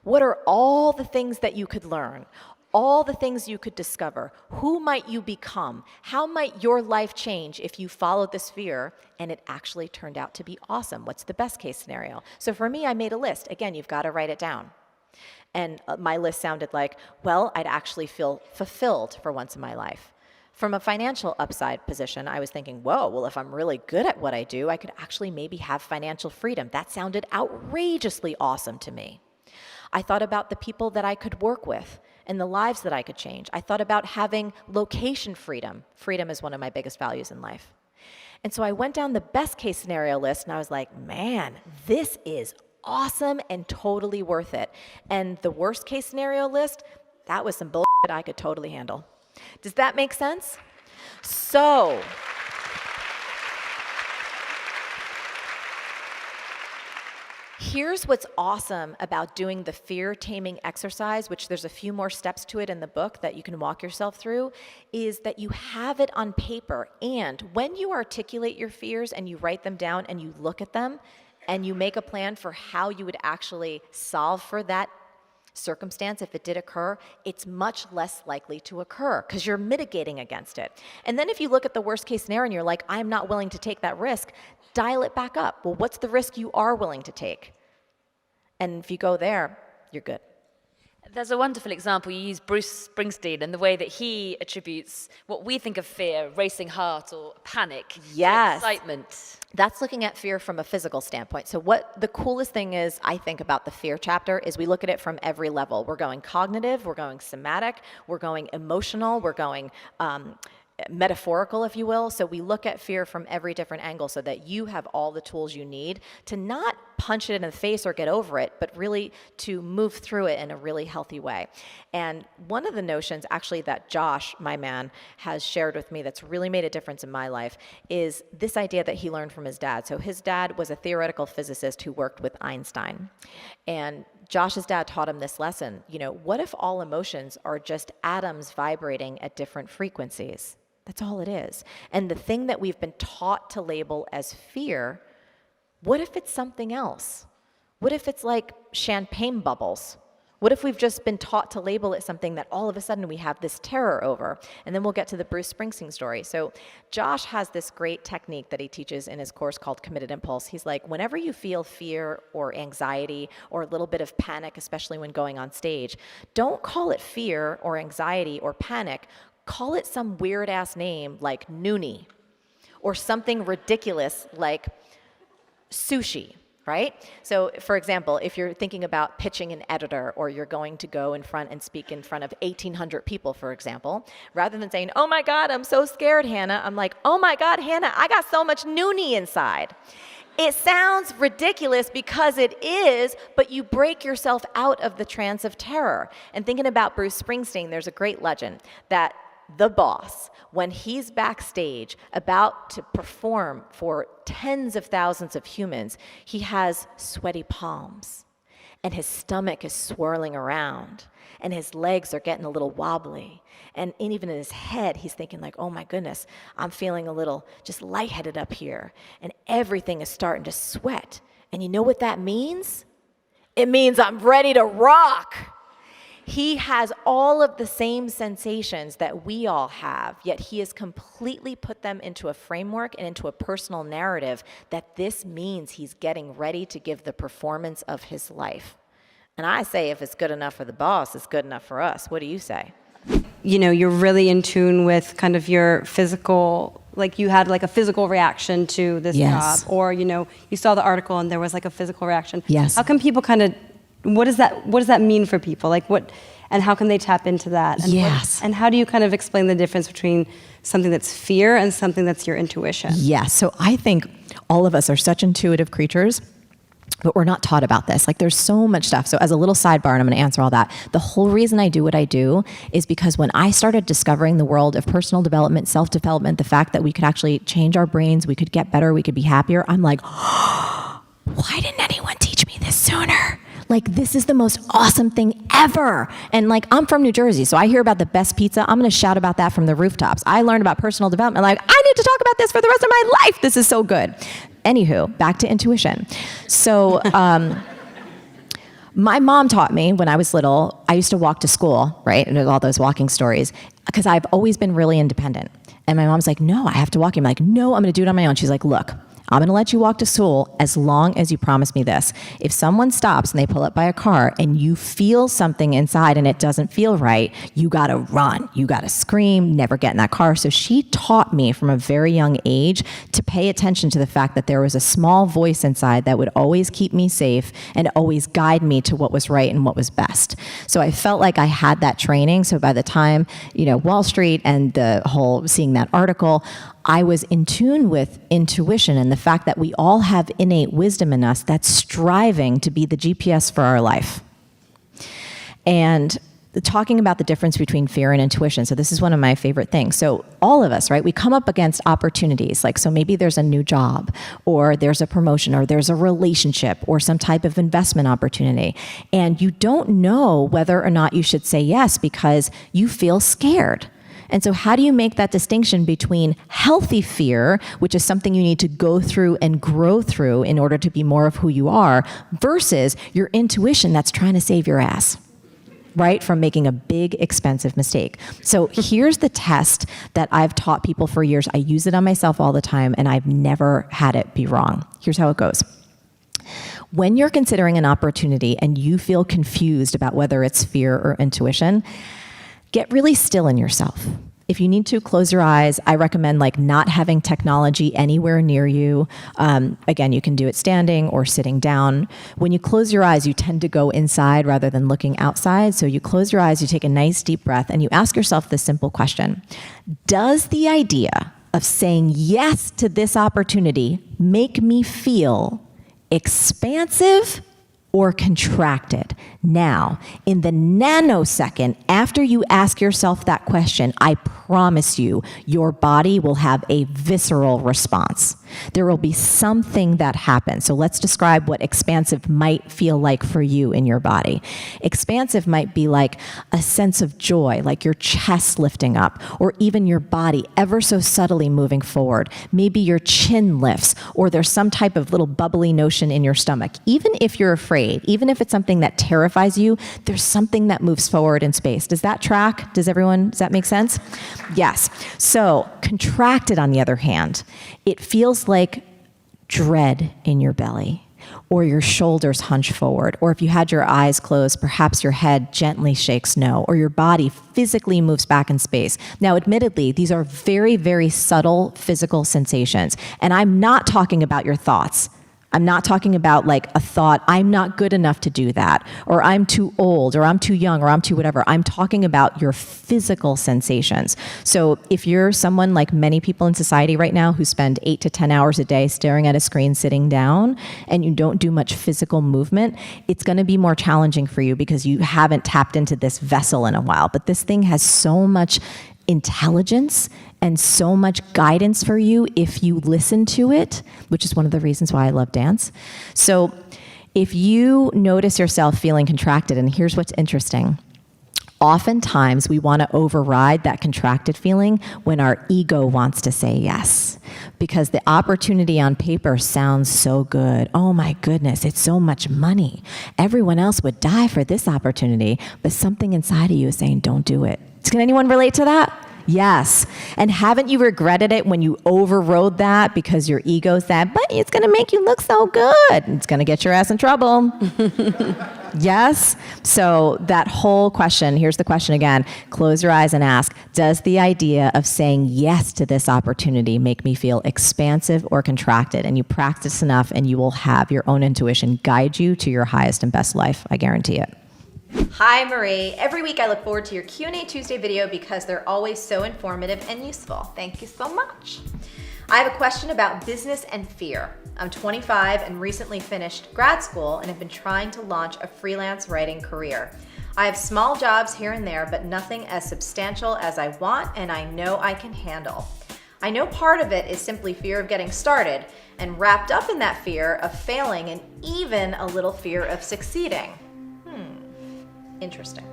What are all the things that you could learn? All the things you could discover. Who might you become? How might your life change if you followed this fear and it actually turned out to be awesome? What's the best case scenario? So for me, I made a list. Again, you've got to write it down. And my list sounded like, well, I'd actually feel fulfilled for once in my life. From a financial upside position, I was thinking, whoa, well, if I'm really good at what I do, I could actually maybe have financial freedom. That sounded outrageously awesome to me. I thought about the people that I could work with and the lives that I could change. I thought about having location freedom. Freedom is one of my biggest values in life. And so I went down the best case scenario list and I was like, man, this is awesome and totally worth it. And the worst case scenario list, that was some bullshit I could totally handle. Does that make sense? So, here's what's awesome about doing the fear taming exercise, which there's a few more steps to it in the book that you can walk yourself through, is that you have it on paper. And when you articulate your fears and you write them down and you look at them and you make a plan for how you would actually solve for that circumstance, if it did occur, it's much less likely to occur because you're mitigating against it. And then if you look at the worst case scenario and you're like, I'm not willing to take that risk, dial it back up. Well, what's the risk you are willing to take? And if you go there, you're good. There's a wonderful example. You use Bruce Springsteen and the way that he attributes what we think of fear, racing heart or panic, yes, to excitement. That's looking at fear from a physical standpoint. So what the coolest thing is, I think, about the fear chapter is we look at it from every level. We're going cognitive, we're going somatic, we're going emotional, we're going metaphorical, if you will. So we look at fear from every different angle so that you have all the tools you need to not punch it in the face or get over it, but really to move through it in a really healthy way. And one of the notions actually that Josh, my man, has shared with me that's really made a difference in my life is this idea that he learned from his dad. So his dad was a theoretical physicist who worked with Einstein. And Josh's dad taught him this lesson. You know, what if all emotions are just atoms vibrating at different frequencies? That's all it is. And the thing that we've been taught to label as fear, what if it's something else? What if it's like champagne bubbles? What if we've just been taught to label it something that all of a sudden we have this terror over? And then we'll get to the Bruce Springsteen story. So Josh has this great technique that he teaches in his course called Committed Impulse. He's like, whenever you feel fear or anxiety or a little bit of panic, especially when going on stage, don't call it fear or anxiety or panic. Call it some weird ass name like noonie or something ridiculous like sushi, right? So for example, if you're thinking about pitching an editor or you're going to go in front and speak in front of 1,800 people, for example, rather than saying, oh my God, I'm so scared, Hannah, I'm like, oh my God, Hannah, I got so much noonie inside. It sounds ridiculous because it is, but you break yourself out of the trance of terror. And thinking about Bruce Springsteen, there's a great legend that the boss, when he's backstage about to perform for tens of thousands of humans, he has sweaty palms and his stomach is swirling around and his legs are getting a little wobbly. And even in his head, he's thinking like, oh my goodness, I'm feeling a little just lightheaded up here. And everything is starting to sweat. And you know what that means? It means I'm ready to rock. He has all of the same sensations that we all have, yet he has completely put them into a framework and into a personal narrative that this means he's getting ready to give the performance of his life. And I say if it's good enough for the boss, it's good enough for us. What do you say? You know, you're really in tune with kind of your physical like you had like a physical reaction to this Yes. job, or you saw the article and there was like a physical reaction. Yes. How can people kind of, what does that mean for people? Like what, and how can they tap into that? And Yes. and how do you kind of explain the difference between something that's fear and something that's your intuition? Yes. So I think all of us are such intuitive creatures, but we're not taught about this. Like there's so much stuff. So as a little sidebar, and I'm going to answer all that. The whole reason I do what I do is because when I started discovering the world of personal development, self-development, the fact that we could actually change our brains, we could get better, we could be happier, I'm like, why didn't anyone teach me this sooner? Like, this is the most awesome thing ever. And like, I'm from New Jersey, so I hear about the best pizza. I'm going to shout about that from the rooftops. I learned about personal development. Like, I need to talk about this for the rest of my life. This is so good. Anywho, back to intuition. So, my mom taught me when I was little. I used to walk to school, right? And there's all those walking stories, because I've always been really independent. And my mom's like, no, I have to walk. I'm like, no, I'm going to do it on my own. She's like, look, I'm going to let you walk to school as long as you promise me this. If someone stops and they pull up by a car and you feel something inside and it doesn't feel right, you got to run. You got to scream, never get in that car. So she taught me from a very young age to pay attention to the fact that there was a small voice inside that would always keep me safe and always guide me to what was right and what was best. So I felt like I had that training. So by the time, Wall Street and the whole seeing that article, I was in tune with intuition and the fact that we all have innate wisdom in us that's striving to be the GPS for our life. And talking about the difference between fear and intuition. So this is one of my favorite things. So all of us, right, we come up against opportunities. Like, so maybe there's a new job, or there's a promotion, or there's a relationship, or some type of investment opportunity. And you don't know whether or not you should say yes because you feel scared. And so how do you make that distinction between healthy fear, which is something you need to go through and grow through in order to be more of who you are, versus your intuition that's trying to save your ass, right, from making a big, expensive mistake? So here's the test that I've taught people for years. I use it on myself all the time, and I've never had it be wrong. Here's how it goes. When you're considering an opportunity and you feel confused about whether it's fear or intuition, get really still in yourself. If you need to, close your eyes. I recommend not having technology anywhere near you. Again, you can do it standing or sitting down. When you close your eyes, you tend to go inside rather than looking outside. So you close your eyes, you take a nice deep breath, and you ask yourself this simple question. Does the idea of saying yes to this opportunity make me feel expansive or contracted? Now, in the nanosecond after you ask yourself that question, I promise you, your body will have a visceral response. There will be something that happens. So let's describe what expansive might feel like for you in your body. Expansive might be like a sense of joy, like your chest lifting up, or even your body ever so subtly moving forward. Maybe your chin lifts, or there's some type of little bubbly notion in your stomach. Even if you're afraid, even if it's something that terrifies you, there's something that moves forward in space. Does that track? Does that make sense? Yes. So contracted, on the other hand, it feels like dread in your belly, or your shoulders hunch forward, or if you had your eyes closed, perhaps your head gently shakes no, or your body physically moves back in space. Now, admittedly, these are very, very subtle physical sensations, and I'm not talking about your thoughts. I'm not talking about a thought, I'm not good enough to do that, or I'm too old, or I'm too young, or I'm too whatever. I'm talking about your physical sensations. So if you're someone like many people in society right now who spend 8 to 10 hours a day staring at a screen sitting down, and you don't do much physical movement, it's going to be more challenging for you because you haven't tapped into this vessel in a while. But this thing has so much intelligence and so much guidance for you if you listen to it, which is one of the reasons why I love dance. So if you notice yourself feeling contracted, and here's what's interesting. Oftentimes we want to override that contracted feeling when our ego wants to say yes, because the opportunity on paper sounds so good. Oh my goodness, it's so much money. Everyone else would die for this opportunity, but something inside of you is saying, don't do it. Can anyone relate to that? Yes. And haven't you regretted it when you overrode that because your ego said, but it's going to make you look so good. It's going to get your ass in trouble. Yes. So that whole question, here's the question again. Close your eyes and ask, does the idea of saying yes to this opportunity make me feel expansive or contracted? And you practice enough and you will have your own intuition guide you to your highest and best life. I guarantee it. Hi, Marie. Every week I look forward to your Q&A Tuesday video because they're always so informative and useful. Thank you so much. I have a question about business and fear. I'm 25 and recently finished grad school and have been trying to launch a freelance writing career. I have small jobs here and there, but nothing as substantial as I want and I know I can handle. I know part of it is simply fear of getting started, and wrapped up in that fear of failing and even a little fear of succeeding. Interesting.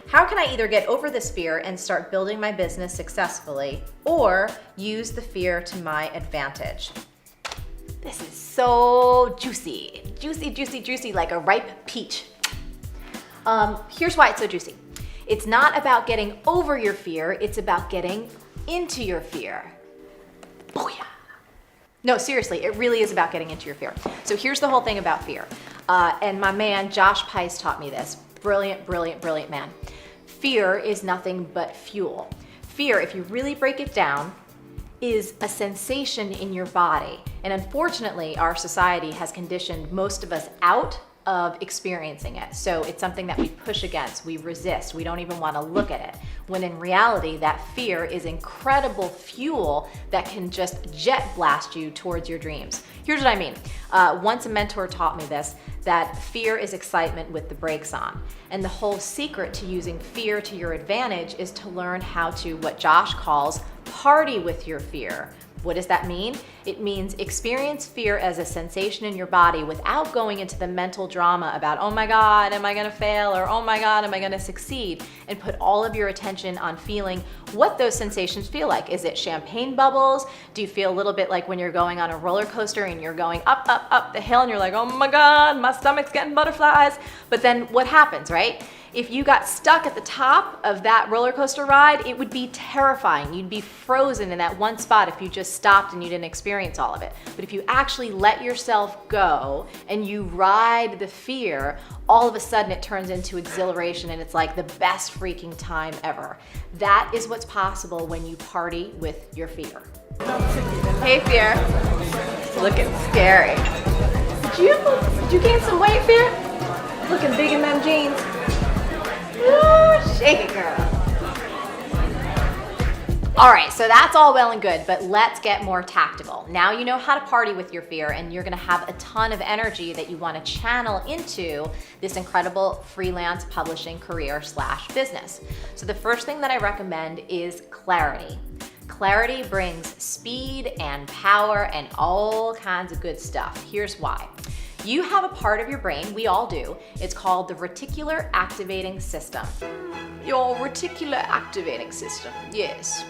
How can I either get over this fear and start building my business successfully, or use the fear to my advantage? This is so juicy. Juicy, juicy, juicy, like a ripe peach. Here's why it's so juicy. It's not about getting over your fear, it's about getting into your fear. Booyah. No, seriously, it really is about getting into your fear. So here's the whole thing about fear. And my man, Josh Pice, taught me this. Brilliant, brilliant, brilliant man. Fear is nothing but fuel. Fear, if you really break it down, is a sensation in your body. And unfortunately, our society has conditioned most of us out of experiencing it. So it's something that we push against, we resist, we don't even want to look at it. When in reality, that fear is incredible fuel that can just jet blast you towards your dreams. Here's what I mean. Once a mentor taught me this, that fear is excitement with the brakes on. And the whole secret to using fear to your advantage is to learn how to, what Josh calls, party with your fear. What does that mean? It means experience fear as a sensation in your body without going into the mental drama about, oh my God, am I gonna fail? Or oh my God, am I gonna succeed? And put all of your attention on feeling what those sensations feel like. Is it champagne bubbles? Do you feel a little bit like when you're going on a roller coaster and you're going up, up, up the hill and you're like, oh my God, my stomach's getting butterflies. But then what happens, right? If you got stuck at the top of that roller coaster ride, it would be terrifying. You'd be frozen in that one spot if you just stopped and you didn't experience all of it. But if you actually let yourself go and you ride the fear, all of a sudden it turns into exhilaration and it's like the best freaking time ever. That is what's possible when you party with your fear. Hey, fear. Looking scary. Did you gain some weight, fear? Looking big in them jeans. Ooh, shake it, girl. All right, so that's all well and good, but let's get more tactical. Now you know how to party with your fear, and you're gonna have a ton of energy that you wanna channel into this incredible freelance publishing career / business. So the first thing that I recommend is clarity. Clarity brings speed and power and all kinds of good stuff. Here's why. You have a part of your brain, we all do, it's called the reticular activating system. Your reticular activating system, yes.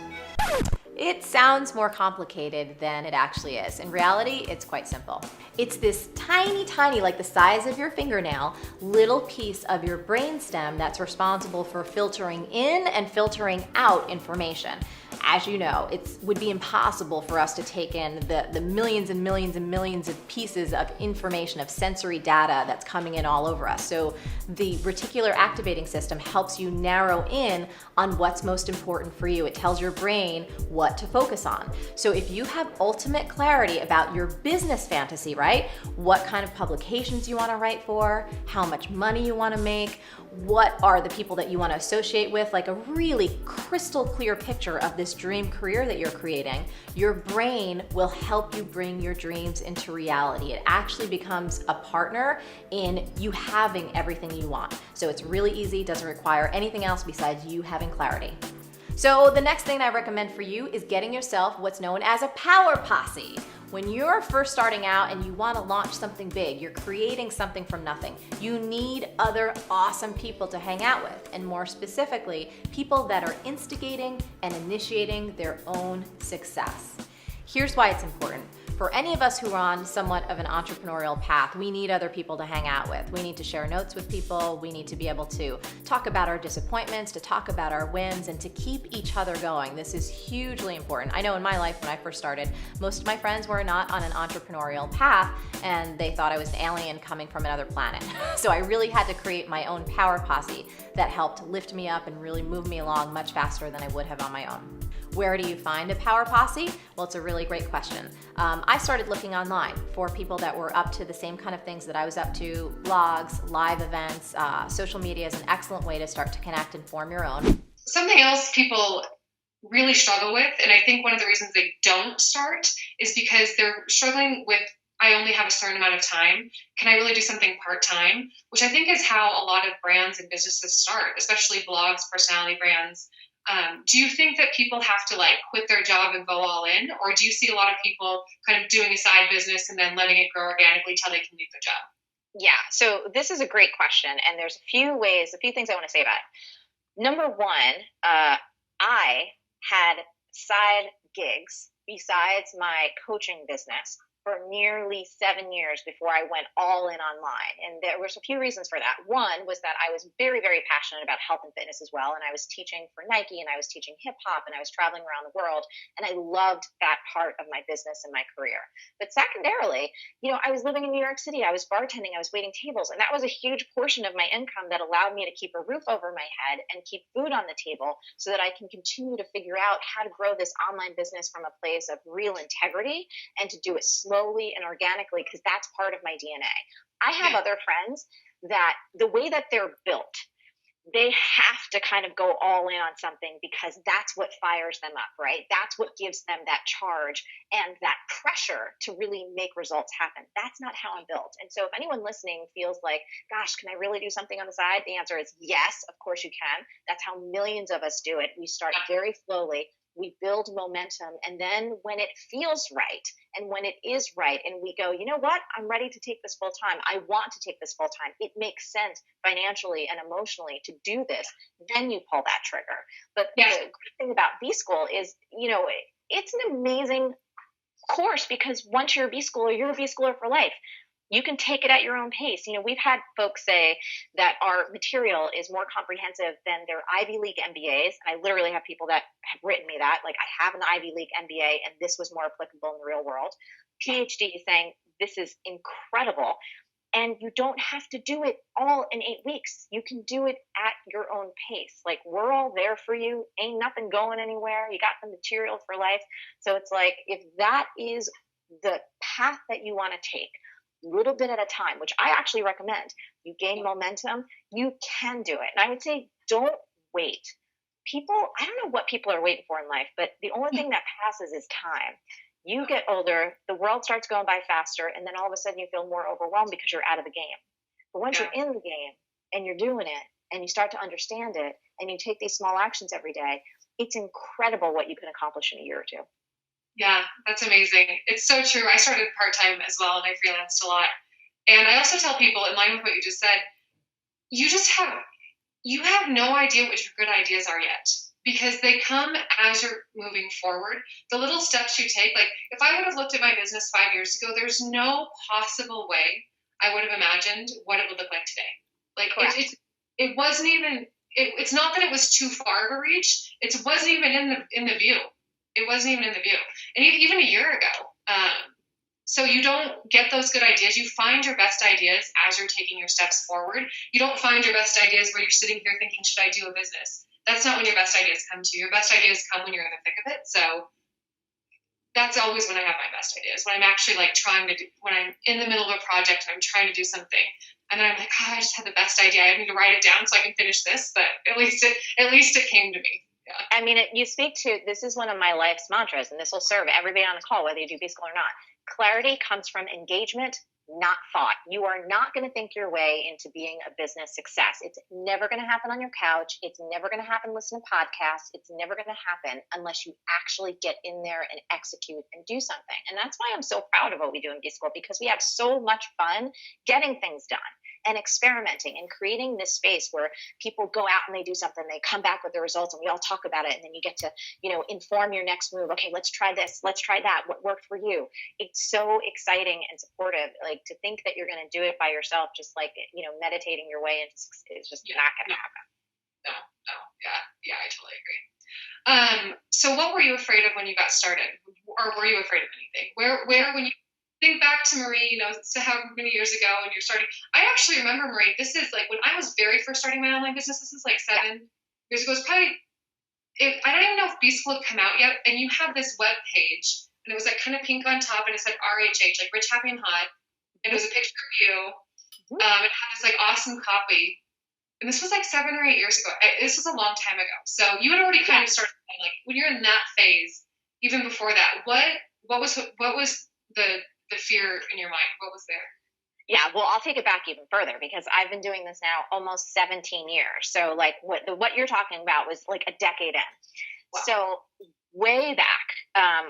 It sounds more complicated than it actually is. In reality, it's quite simple. It's this tiny, like the size of your fingernail, little piece of your brainstem that's responsible for filtering in and filtering out information. As you know, it would be impossible for us to take in the millions and millions and millions of pieces of information, of sensory data that's coming in all over us. So the reticular activating system helps you narrow in on what's most important for you. It tells your brain what to focus on. So if you have ultimate clarity about your business fantasy, right? What kind of publications you want to write for, how much money you want to make, what are the people that you want to associate with, like a really crystal clear picture of this dream career that you're creating, your brain will help you bring your dreams into reality. It actually becomes a partner in you having everything you want. So it's really easy, doesn't require anything else besides you having clarity. So the next thing I recommend for you is getting yourself what's known as a power posse. When you're first starting out and you want to launch something big, you're creating something from nothing, you need other awesome people to hang out with, and more specifically, people that are instigating and initiating their own success. Here's why it's important. For any of us who are on somewhat of an entrepreneurial path, we need other people to hang out with. We need to share notes with people. We need to be able to talk about our disappointments, to talk about our wins, and to keep each other going. This is hugely important. I know in my life when I first started, most of my friends were not on an entrepreneurial path, and they thought I was an alien coming from another planet. So I really had to create my own power posse that helped lift me up and really move me along much faster than I would have on my own. Where do you find a power posse? Well, it's a really great question. I started looking online for people that were up to the same kind of things that I was up to, blogs, live events. Social media is an excellent way to start to connect and form your own. Something else people really struggle with, and I think one of the reasons they don't start is because they're struggling with, I only have a certain amount of time. Can I really do something part-time? Which I think is how a lot of brands and businesses start, especially blogs, personality brands. Do you think that people have to quit their job and go all in? Or do you see a lot of people kind of doing a side business and then letting it grow organically till they can leave their job? Yeah, so this is a great question. And there's a few things I want to say about it. Number one, I had side gigs besides my coaching business for nearly 7 years before I went all in online. And there was a few reasons for that. One was that I was very, very passionate about health and fitness as well. And I was teaching for Nike, and I was teaching hip hop, and I was traveling around the world. And I loved that part of my business and my career. But secondarily, I was living in New York City. I was bartending. I was waiting tables. And that was a huge portion of my income that allowed me to keep a roof over my head and keep food on the table so that I can continue to figure out how to grow this online business from a place of real integrity and to do it slowly and organically, because that's part of my DNA. I have other friends that the way that they're built, they have to kind of go all in on something because that's what fires them up, right? That's what gives them that charge and that pressure to really make results happen. That's not how I'm built. And so if anyone listening feels like, gosh, can I really do something on the side? The answer is yes, of course you can. That's how millions of us do it. We start very slowly. We build momentum, and then when it feels right and when it is right and we go, you know what, I'm ready to take this full time. I want to take this full time. It makes sense financially and emotionally to do this. Then you pull that trigger. But the great thing about B-School is, it's an amazing course because once you're a B-Schooler, you're a B-Schooler for life. You can take it at your own pace. We've had folks say that our material is more comprehensive than their Ivy League MBAs. And I literally have people that have written me that, I have an Ivy League MBA and this was more applicable in the real world. PhD is saying this is incredible. And you don't have to do it all in 8 weeks. You can do it at your own pace. We're all there for you. Ain't nothing going anywhere. You got the material for life. So it's if that is the path that you want to take, little bit at a time, which I actually recommend. You gain momentum, you can do it. And I would say, don't wait. I don't know what people are waiting for in life, but the only thing that passes is time. You get older, the world starts going by faster, and then all of a sudden you feel more overwhelmed because you're out of the game. But once you're in the game and you're doing it and you start to understand it and you take these small actions every day, it's incredible what you can accomplish in a year or two. Yeah, that's amazing. It's so true. I started part-time as well, and I freelanced a lot. And I also tell people, in line with what you just said, you have no idea what your good ideas are yet, because they come as you're moving forward. The little steps you take, if I would have looked at my business 5 years ago, there's no possible way I would have imagined what it would look like today. It wasn't even, it's not that it was too far of a reach. It wasn't even in the view. It wasn't even in the view. And even a year ago. So you don't get those good ideas. You find your best ideas as you're taking your steps forward. You don't find your best ideas where you're sitting here thinking, should I do a business? That's not when your best ideas come to you. Your best ideas come when you're in the thick of it. So that's always when I have my best ideas, when I'm actually when I'm in the middle of a project and I'm trying to do something. And then I'm like, I just had the best idea. I need to write it down so I can finish this. But at least it came to me. Yeah. I mean, you speak to, this is one of my life's mantras, and this will serve everybody on the call, whether you do B-School or not. Clarity comes from engagement, not thought. You are not going to think your way into being a business success. It's never going to happen on your couch. It's never going to happen listening to podcasts. It's never going to happen unless you actually get in there and execute and do something. And that's why I'm so proud of what we do in B-School, because we have so much fun getting things done. and experimenting and creating this space where people go out and they do something, they come back with the results, and we all talk about it. And then you get to, inform your next move. Okay, let's try this. Let's try that. What worked for you? It's so exciting and supportive. Like, to think that you're going to do it by yourself, just like, meditating your way into success, is just not going to happen. No. Yeah, I totally agree. So what were you afraid of when you got started? Or were you afraid of anything? Where when you think back to Marie, so how many years ago when you're starting, I actually remember, Marie, this is like when I was very first starting my online business, this is like 7 years ago. It's probably, I don't even know if B School had come out yet. And you had this web page, and it was like kind of pink on top, and it said RHH, like Rich, Happy, and Hot. And it was a picture of you. It had this like awesome copy. And this was like 7 or 8 years ago. This was a long time ago. So you had already kind of started, like, when you're in that phase, even before that, what was the fear in your mind? What was there? Yeah, well, I'll take it back even further, because I've been doing this now almost 17 years. So like what you're talking about was like a decade in. Wow. So way back,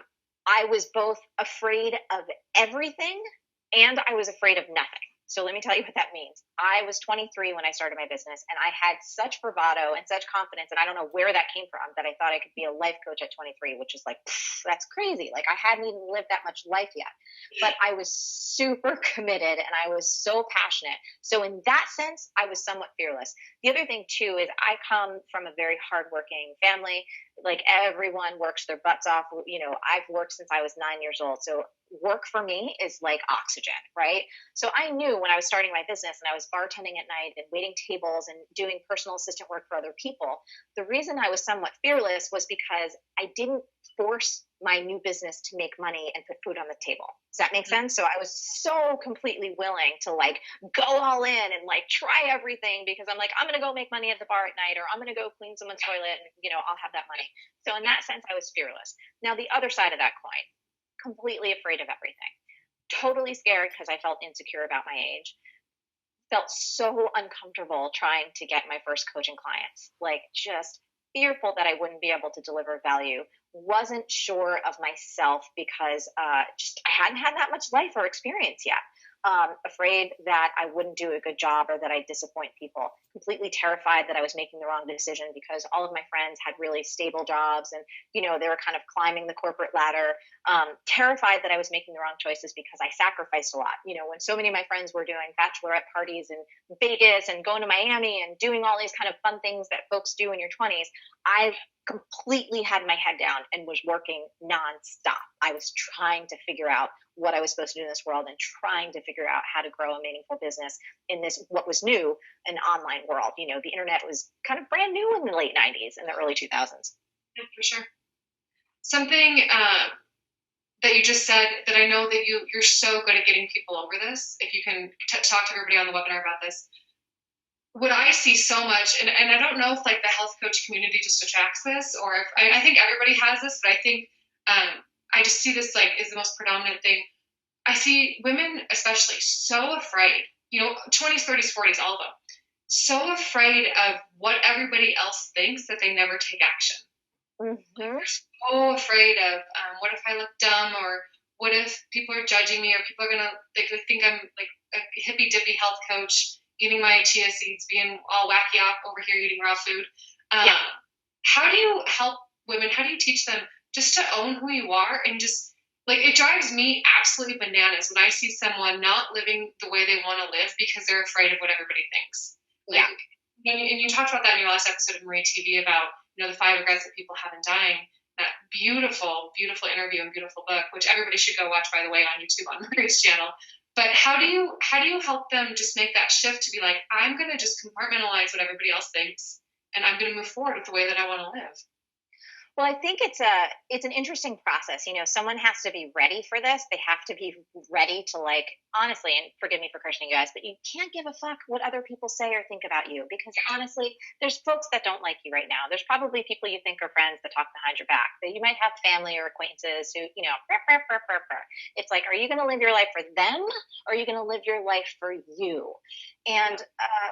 I was both afraid of everything and I was afraid of nothing. So let me tell you what that means. I was 23 when I started my business, and I had such bravado and such confidence, and I don't know where that came from, that I thought I could be a life coach at 23, which is like, that's crazy. Like, I hadn't even lived that much life yet, but I was super committed and I was so passionate. So in that sense, I was somewhat fearless. The other thing too is I come from a very hardworking family. Like, everyone works their butts off. I've worked since I was 9 years old. So work for me is like oxygen, right? So I knew when I was starting my business and I was bartending at night and waiting tables and doing personal assistant work for other people, the reason I was somewhat fearless was because I didn't force my new business to make money and put food on the table. Does that make sense? So I was so completely willing to like go all in and like try everything, because I'm like, I'm going to go make money at the bar at night, or I'm going to go clean someone's toilet and, I'll have that money. So in that sense, I was fearless. Now, the other side of that coin, completely afraid of everything, totally scared because I felt insecure about my age, felt so uncomfortable trying to get my first coaching clients, like just fearful that I wouldn't be able to deliver value, wasn't sure of myself because I hadn't had that much life or experience yet. Afraid that I wouldn't do a good job or that I'd disappoint people, completely terrified that I was making the wrong decision because all of my friends had really stable jobs and, they were kind of climbing the corporate ladder, terrified that I was making the wrong choices because I sacrificed a lot. When so many of my friends were doing bachelorette parties in Vegas and going to Miami and doing all these kind of fun things that folks do in your 20s, I completely had my head down and was working nonstop. I was trying to figure out what I was supposed to do in this world and trying to figure out how to grow a meaningful business in this, what was new, an online world. The internet was kind of brand new in the late 90s and the early 2000s. Yeah, for sure. Something that you just said that I know that you're so good at getting people over this. If you can talk to everybody on the webinar about this. What I see so much, and I don't know if like the health coach community just attracts this, or if I think everybody has this, but I think I just see this like is the most predominant thing. I see women especially so afraid, 20s, 30s, 40s, all of them, so afraid of what everybody else thinks that they never take action. Mm-hmm. So afraid of what if I look dumb, or what if people are judging me, or people are gonna think I'm like a hippy dippy health coach, eating my chia seeds, being all wacky off over here eating raw food. How do you help women? How do you teach them just to own who you are? And just like, it drives me absolutely bananas when I see someone not living the way they want to live because they're afraid of what everybody thinks. Like, and you talked about that in your last episode of Marie TV about, the 5 regrets that people have in dying. That beautiful, beautiful interview and beautiful book, which everybody should go watch, by the way, on YouTube on Marie's channel. But how do you help them just make that shift to be like, I'm going to just compartmentalize what everybody else thinks, and I'm going to move forward with the way that I want to live? Well, I think it's an interesting process. Someone has to be ready for this. They have to be ready to, like, honestly, and forgive me for questioning you guys, but you can't give a fuck what other people say or think about you, because honestly, there's folks that don't like you right now. There's probably people you think are friends that talk behind your back. That you might have family or acquaintances who, it's like, are you going to live your life for them, or are you going to live your life for you? And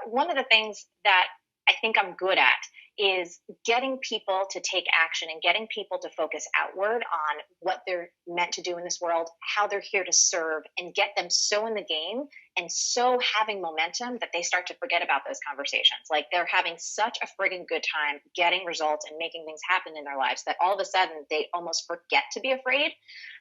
one of the things that I think I'm good at is getting people to take action and getting people to focus outward on what they're meant to do in this world, how they're here to serve, and get them so in the game and so having momentum that they start to forget about those conversations. Like they're having such a friggin' good time getting results and making things happen in their lives that all of a sudden they almost forget to be afraid.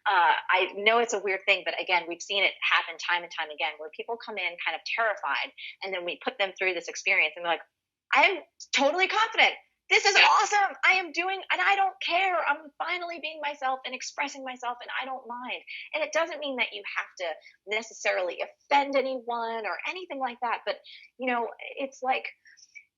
I know it's a weird thing, but again, we've seen it happen time and time again where people come in kind of terrified, and then we put them through this experience and they're like, I'm totally confident. This is awesome. I am doing, and I don't care. I'm finally being myself and expressing myself, and I don't mind. And it doesn't mean that you have to necessarily offend anyone or anything like that. But, it's like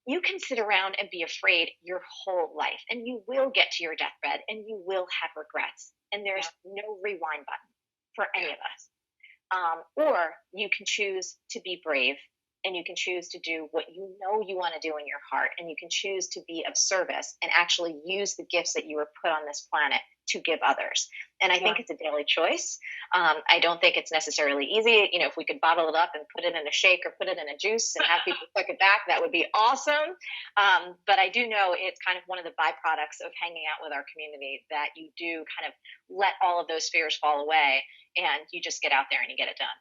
you can sit around and be afraid your whole life, and you will get to your deathbed, and you will have regrets. And there's no rewind button for any of us. Or you can choose to be brave, and you can choose to do what you know you want to do in your heart, and you can choose to be of service and actually use the gifts that you were put on this planet to give others. And I think it's a daily choice. I don't think it's necessarily easy. If we could bottle it up and put it in a shake or put it in a juice and have people suck it back, that would be awesome. But I do know it's kind of one of the byproducts of hanging out with our community that you do kind of let all of those fears fall away and you just get out there and you get it done.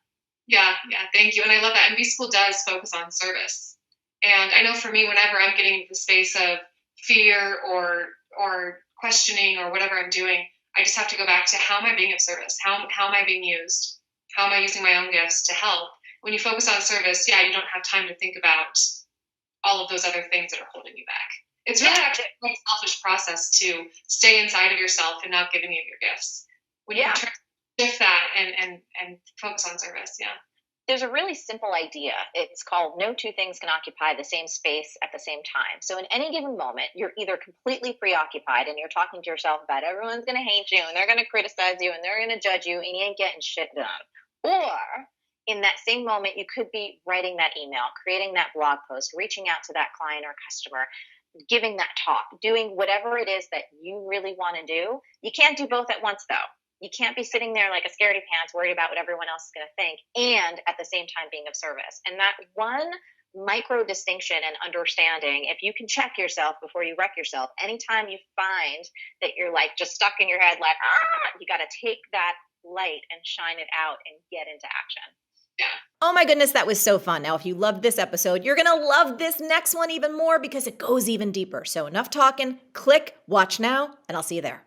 Yeah, thank you. And I love that. And B-School does focus on service. And I know for me, whenever I'm getting into the space of fear or questioning or whatever I'm doing, I just have to go back to how am I being of service? How am I being used? How am I using my own gifts to help? When you focus on service, you don't have time to think about all of those other things that are holding you back. It's really actually a selfish process to stay inside of yourself and not give any of your gifts. When you can shift that and focus on service. There's a really simple idea. It's called no two things can occupy the same space at the same time. So in any given moment, you're either completely preoccupied and you're talking to yourself about everyone's going to hate you and they're going to criticize you and they're going to judge you and you ain't getting shit done. Or in that same moment, you could be writing that email, creating that blog post, reaching out to that client or customer, giving that talk, doing whatever it is that you really want to do. You can't do both at once, though. You can't be sitting there like a scaredy pants worried about what everyone else is going to think and at the same time being of service. And that one micro distinction and understanding, if you can check yourself before you wreck yourself, anytime you find that you're like just stuck in your head like, you got to take that light and shine it out and get into action. Oh my goodness, that was so fun. Now, if you loved this episode, you're going to love this next one even more because it goes even deeper. So enough talking, click, watch now, and I'll see you there.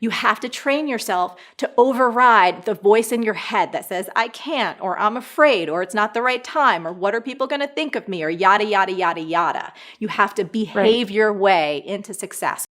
You have to train yourself to override the voice in your head that says, I can't, or I'm afraid, or it's not the right time, or what are people going to think of me, or yada, yada, yada, yada. You have to behave your way into success.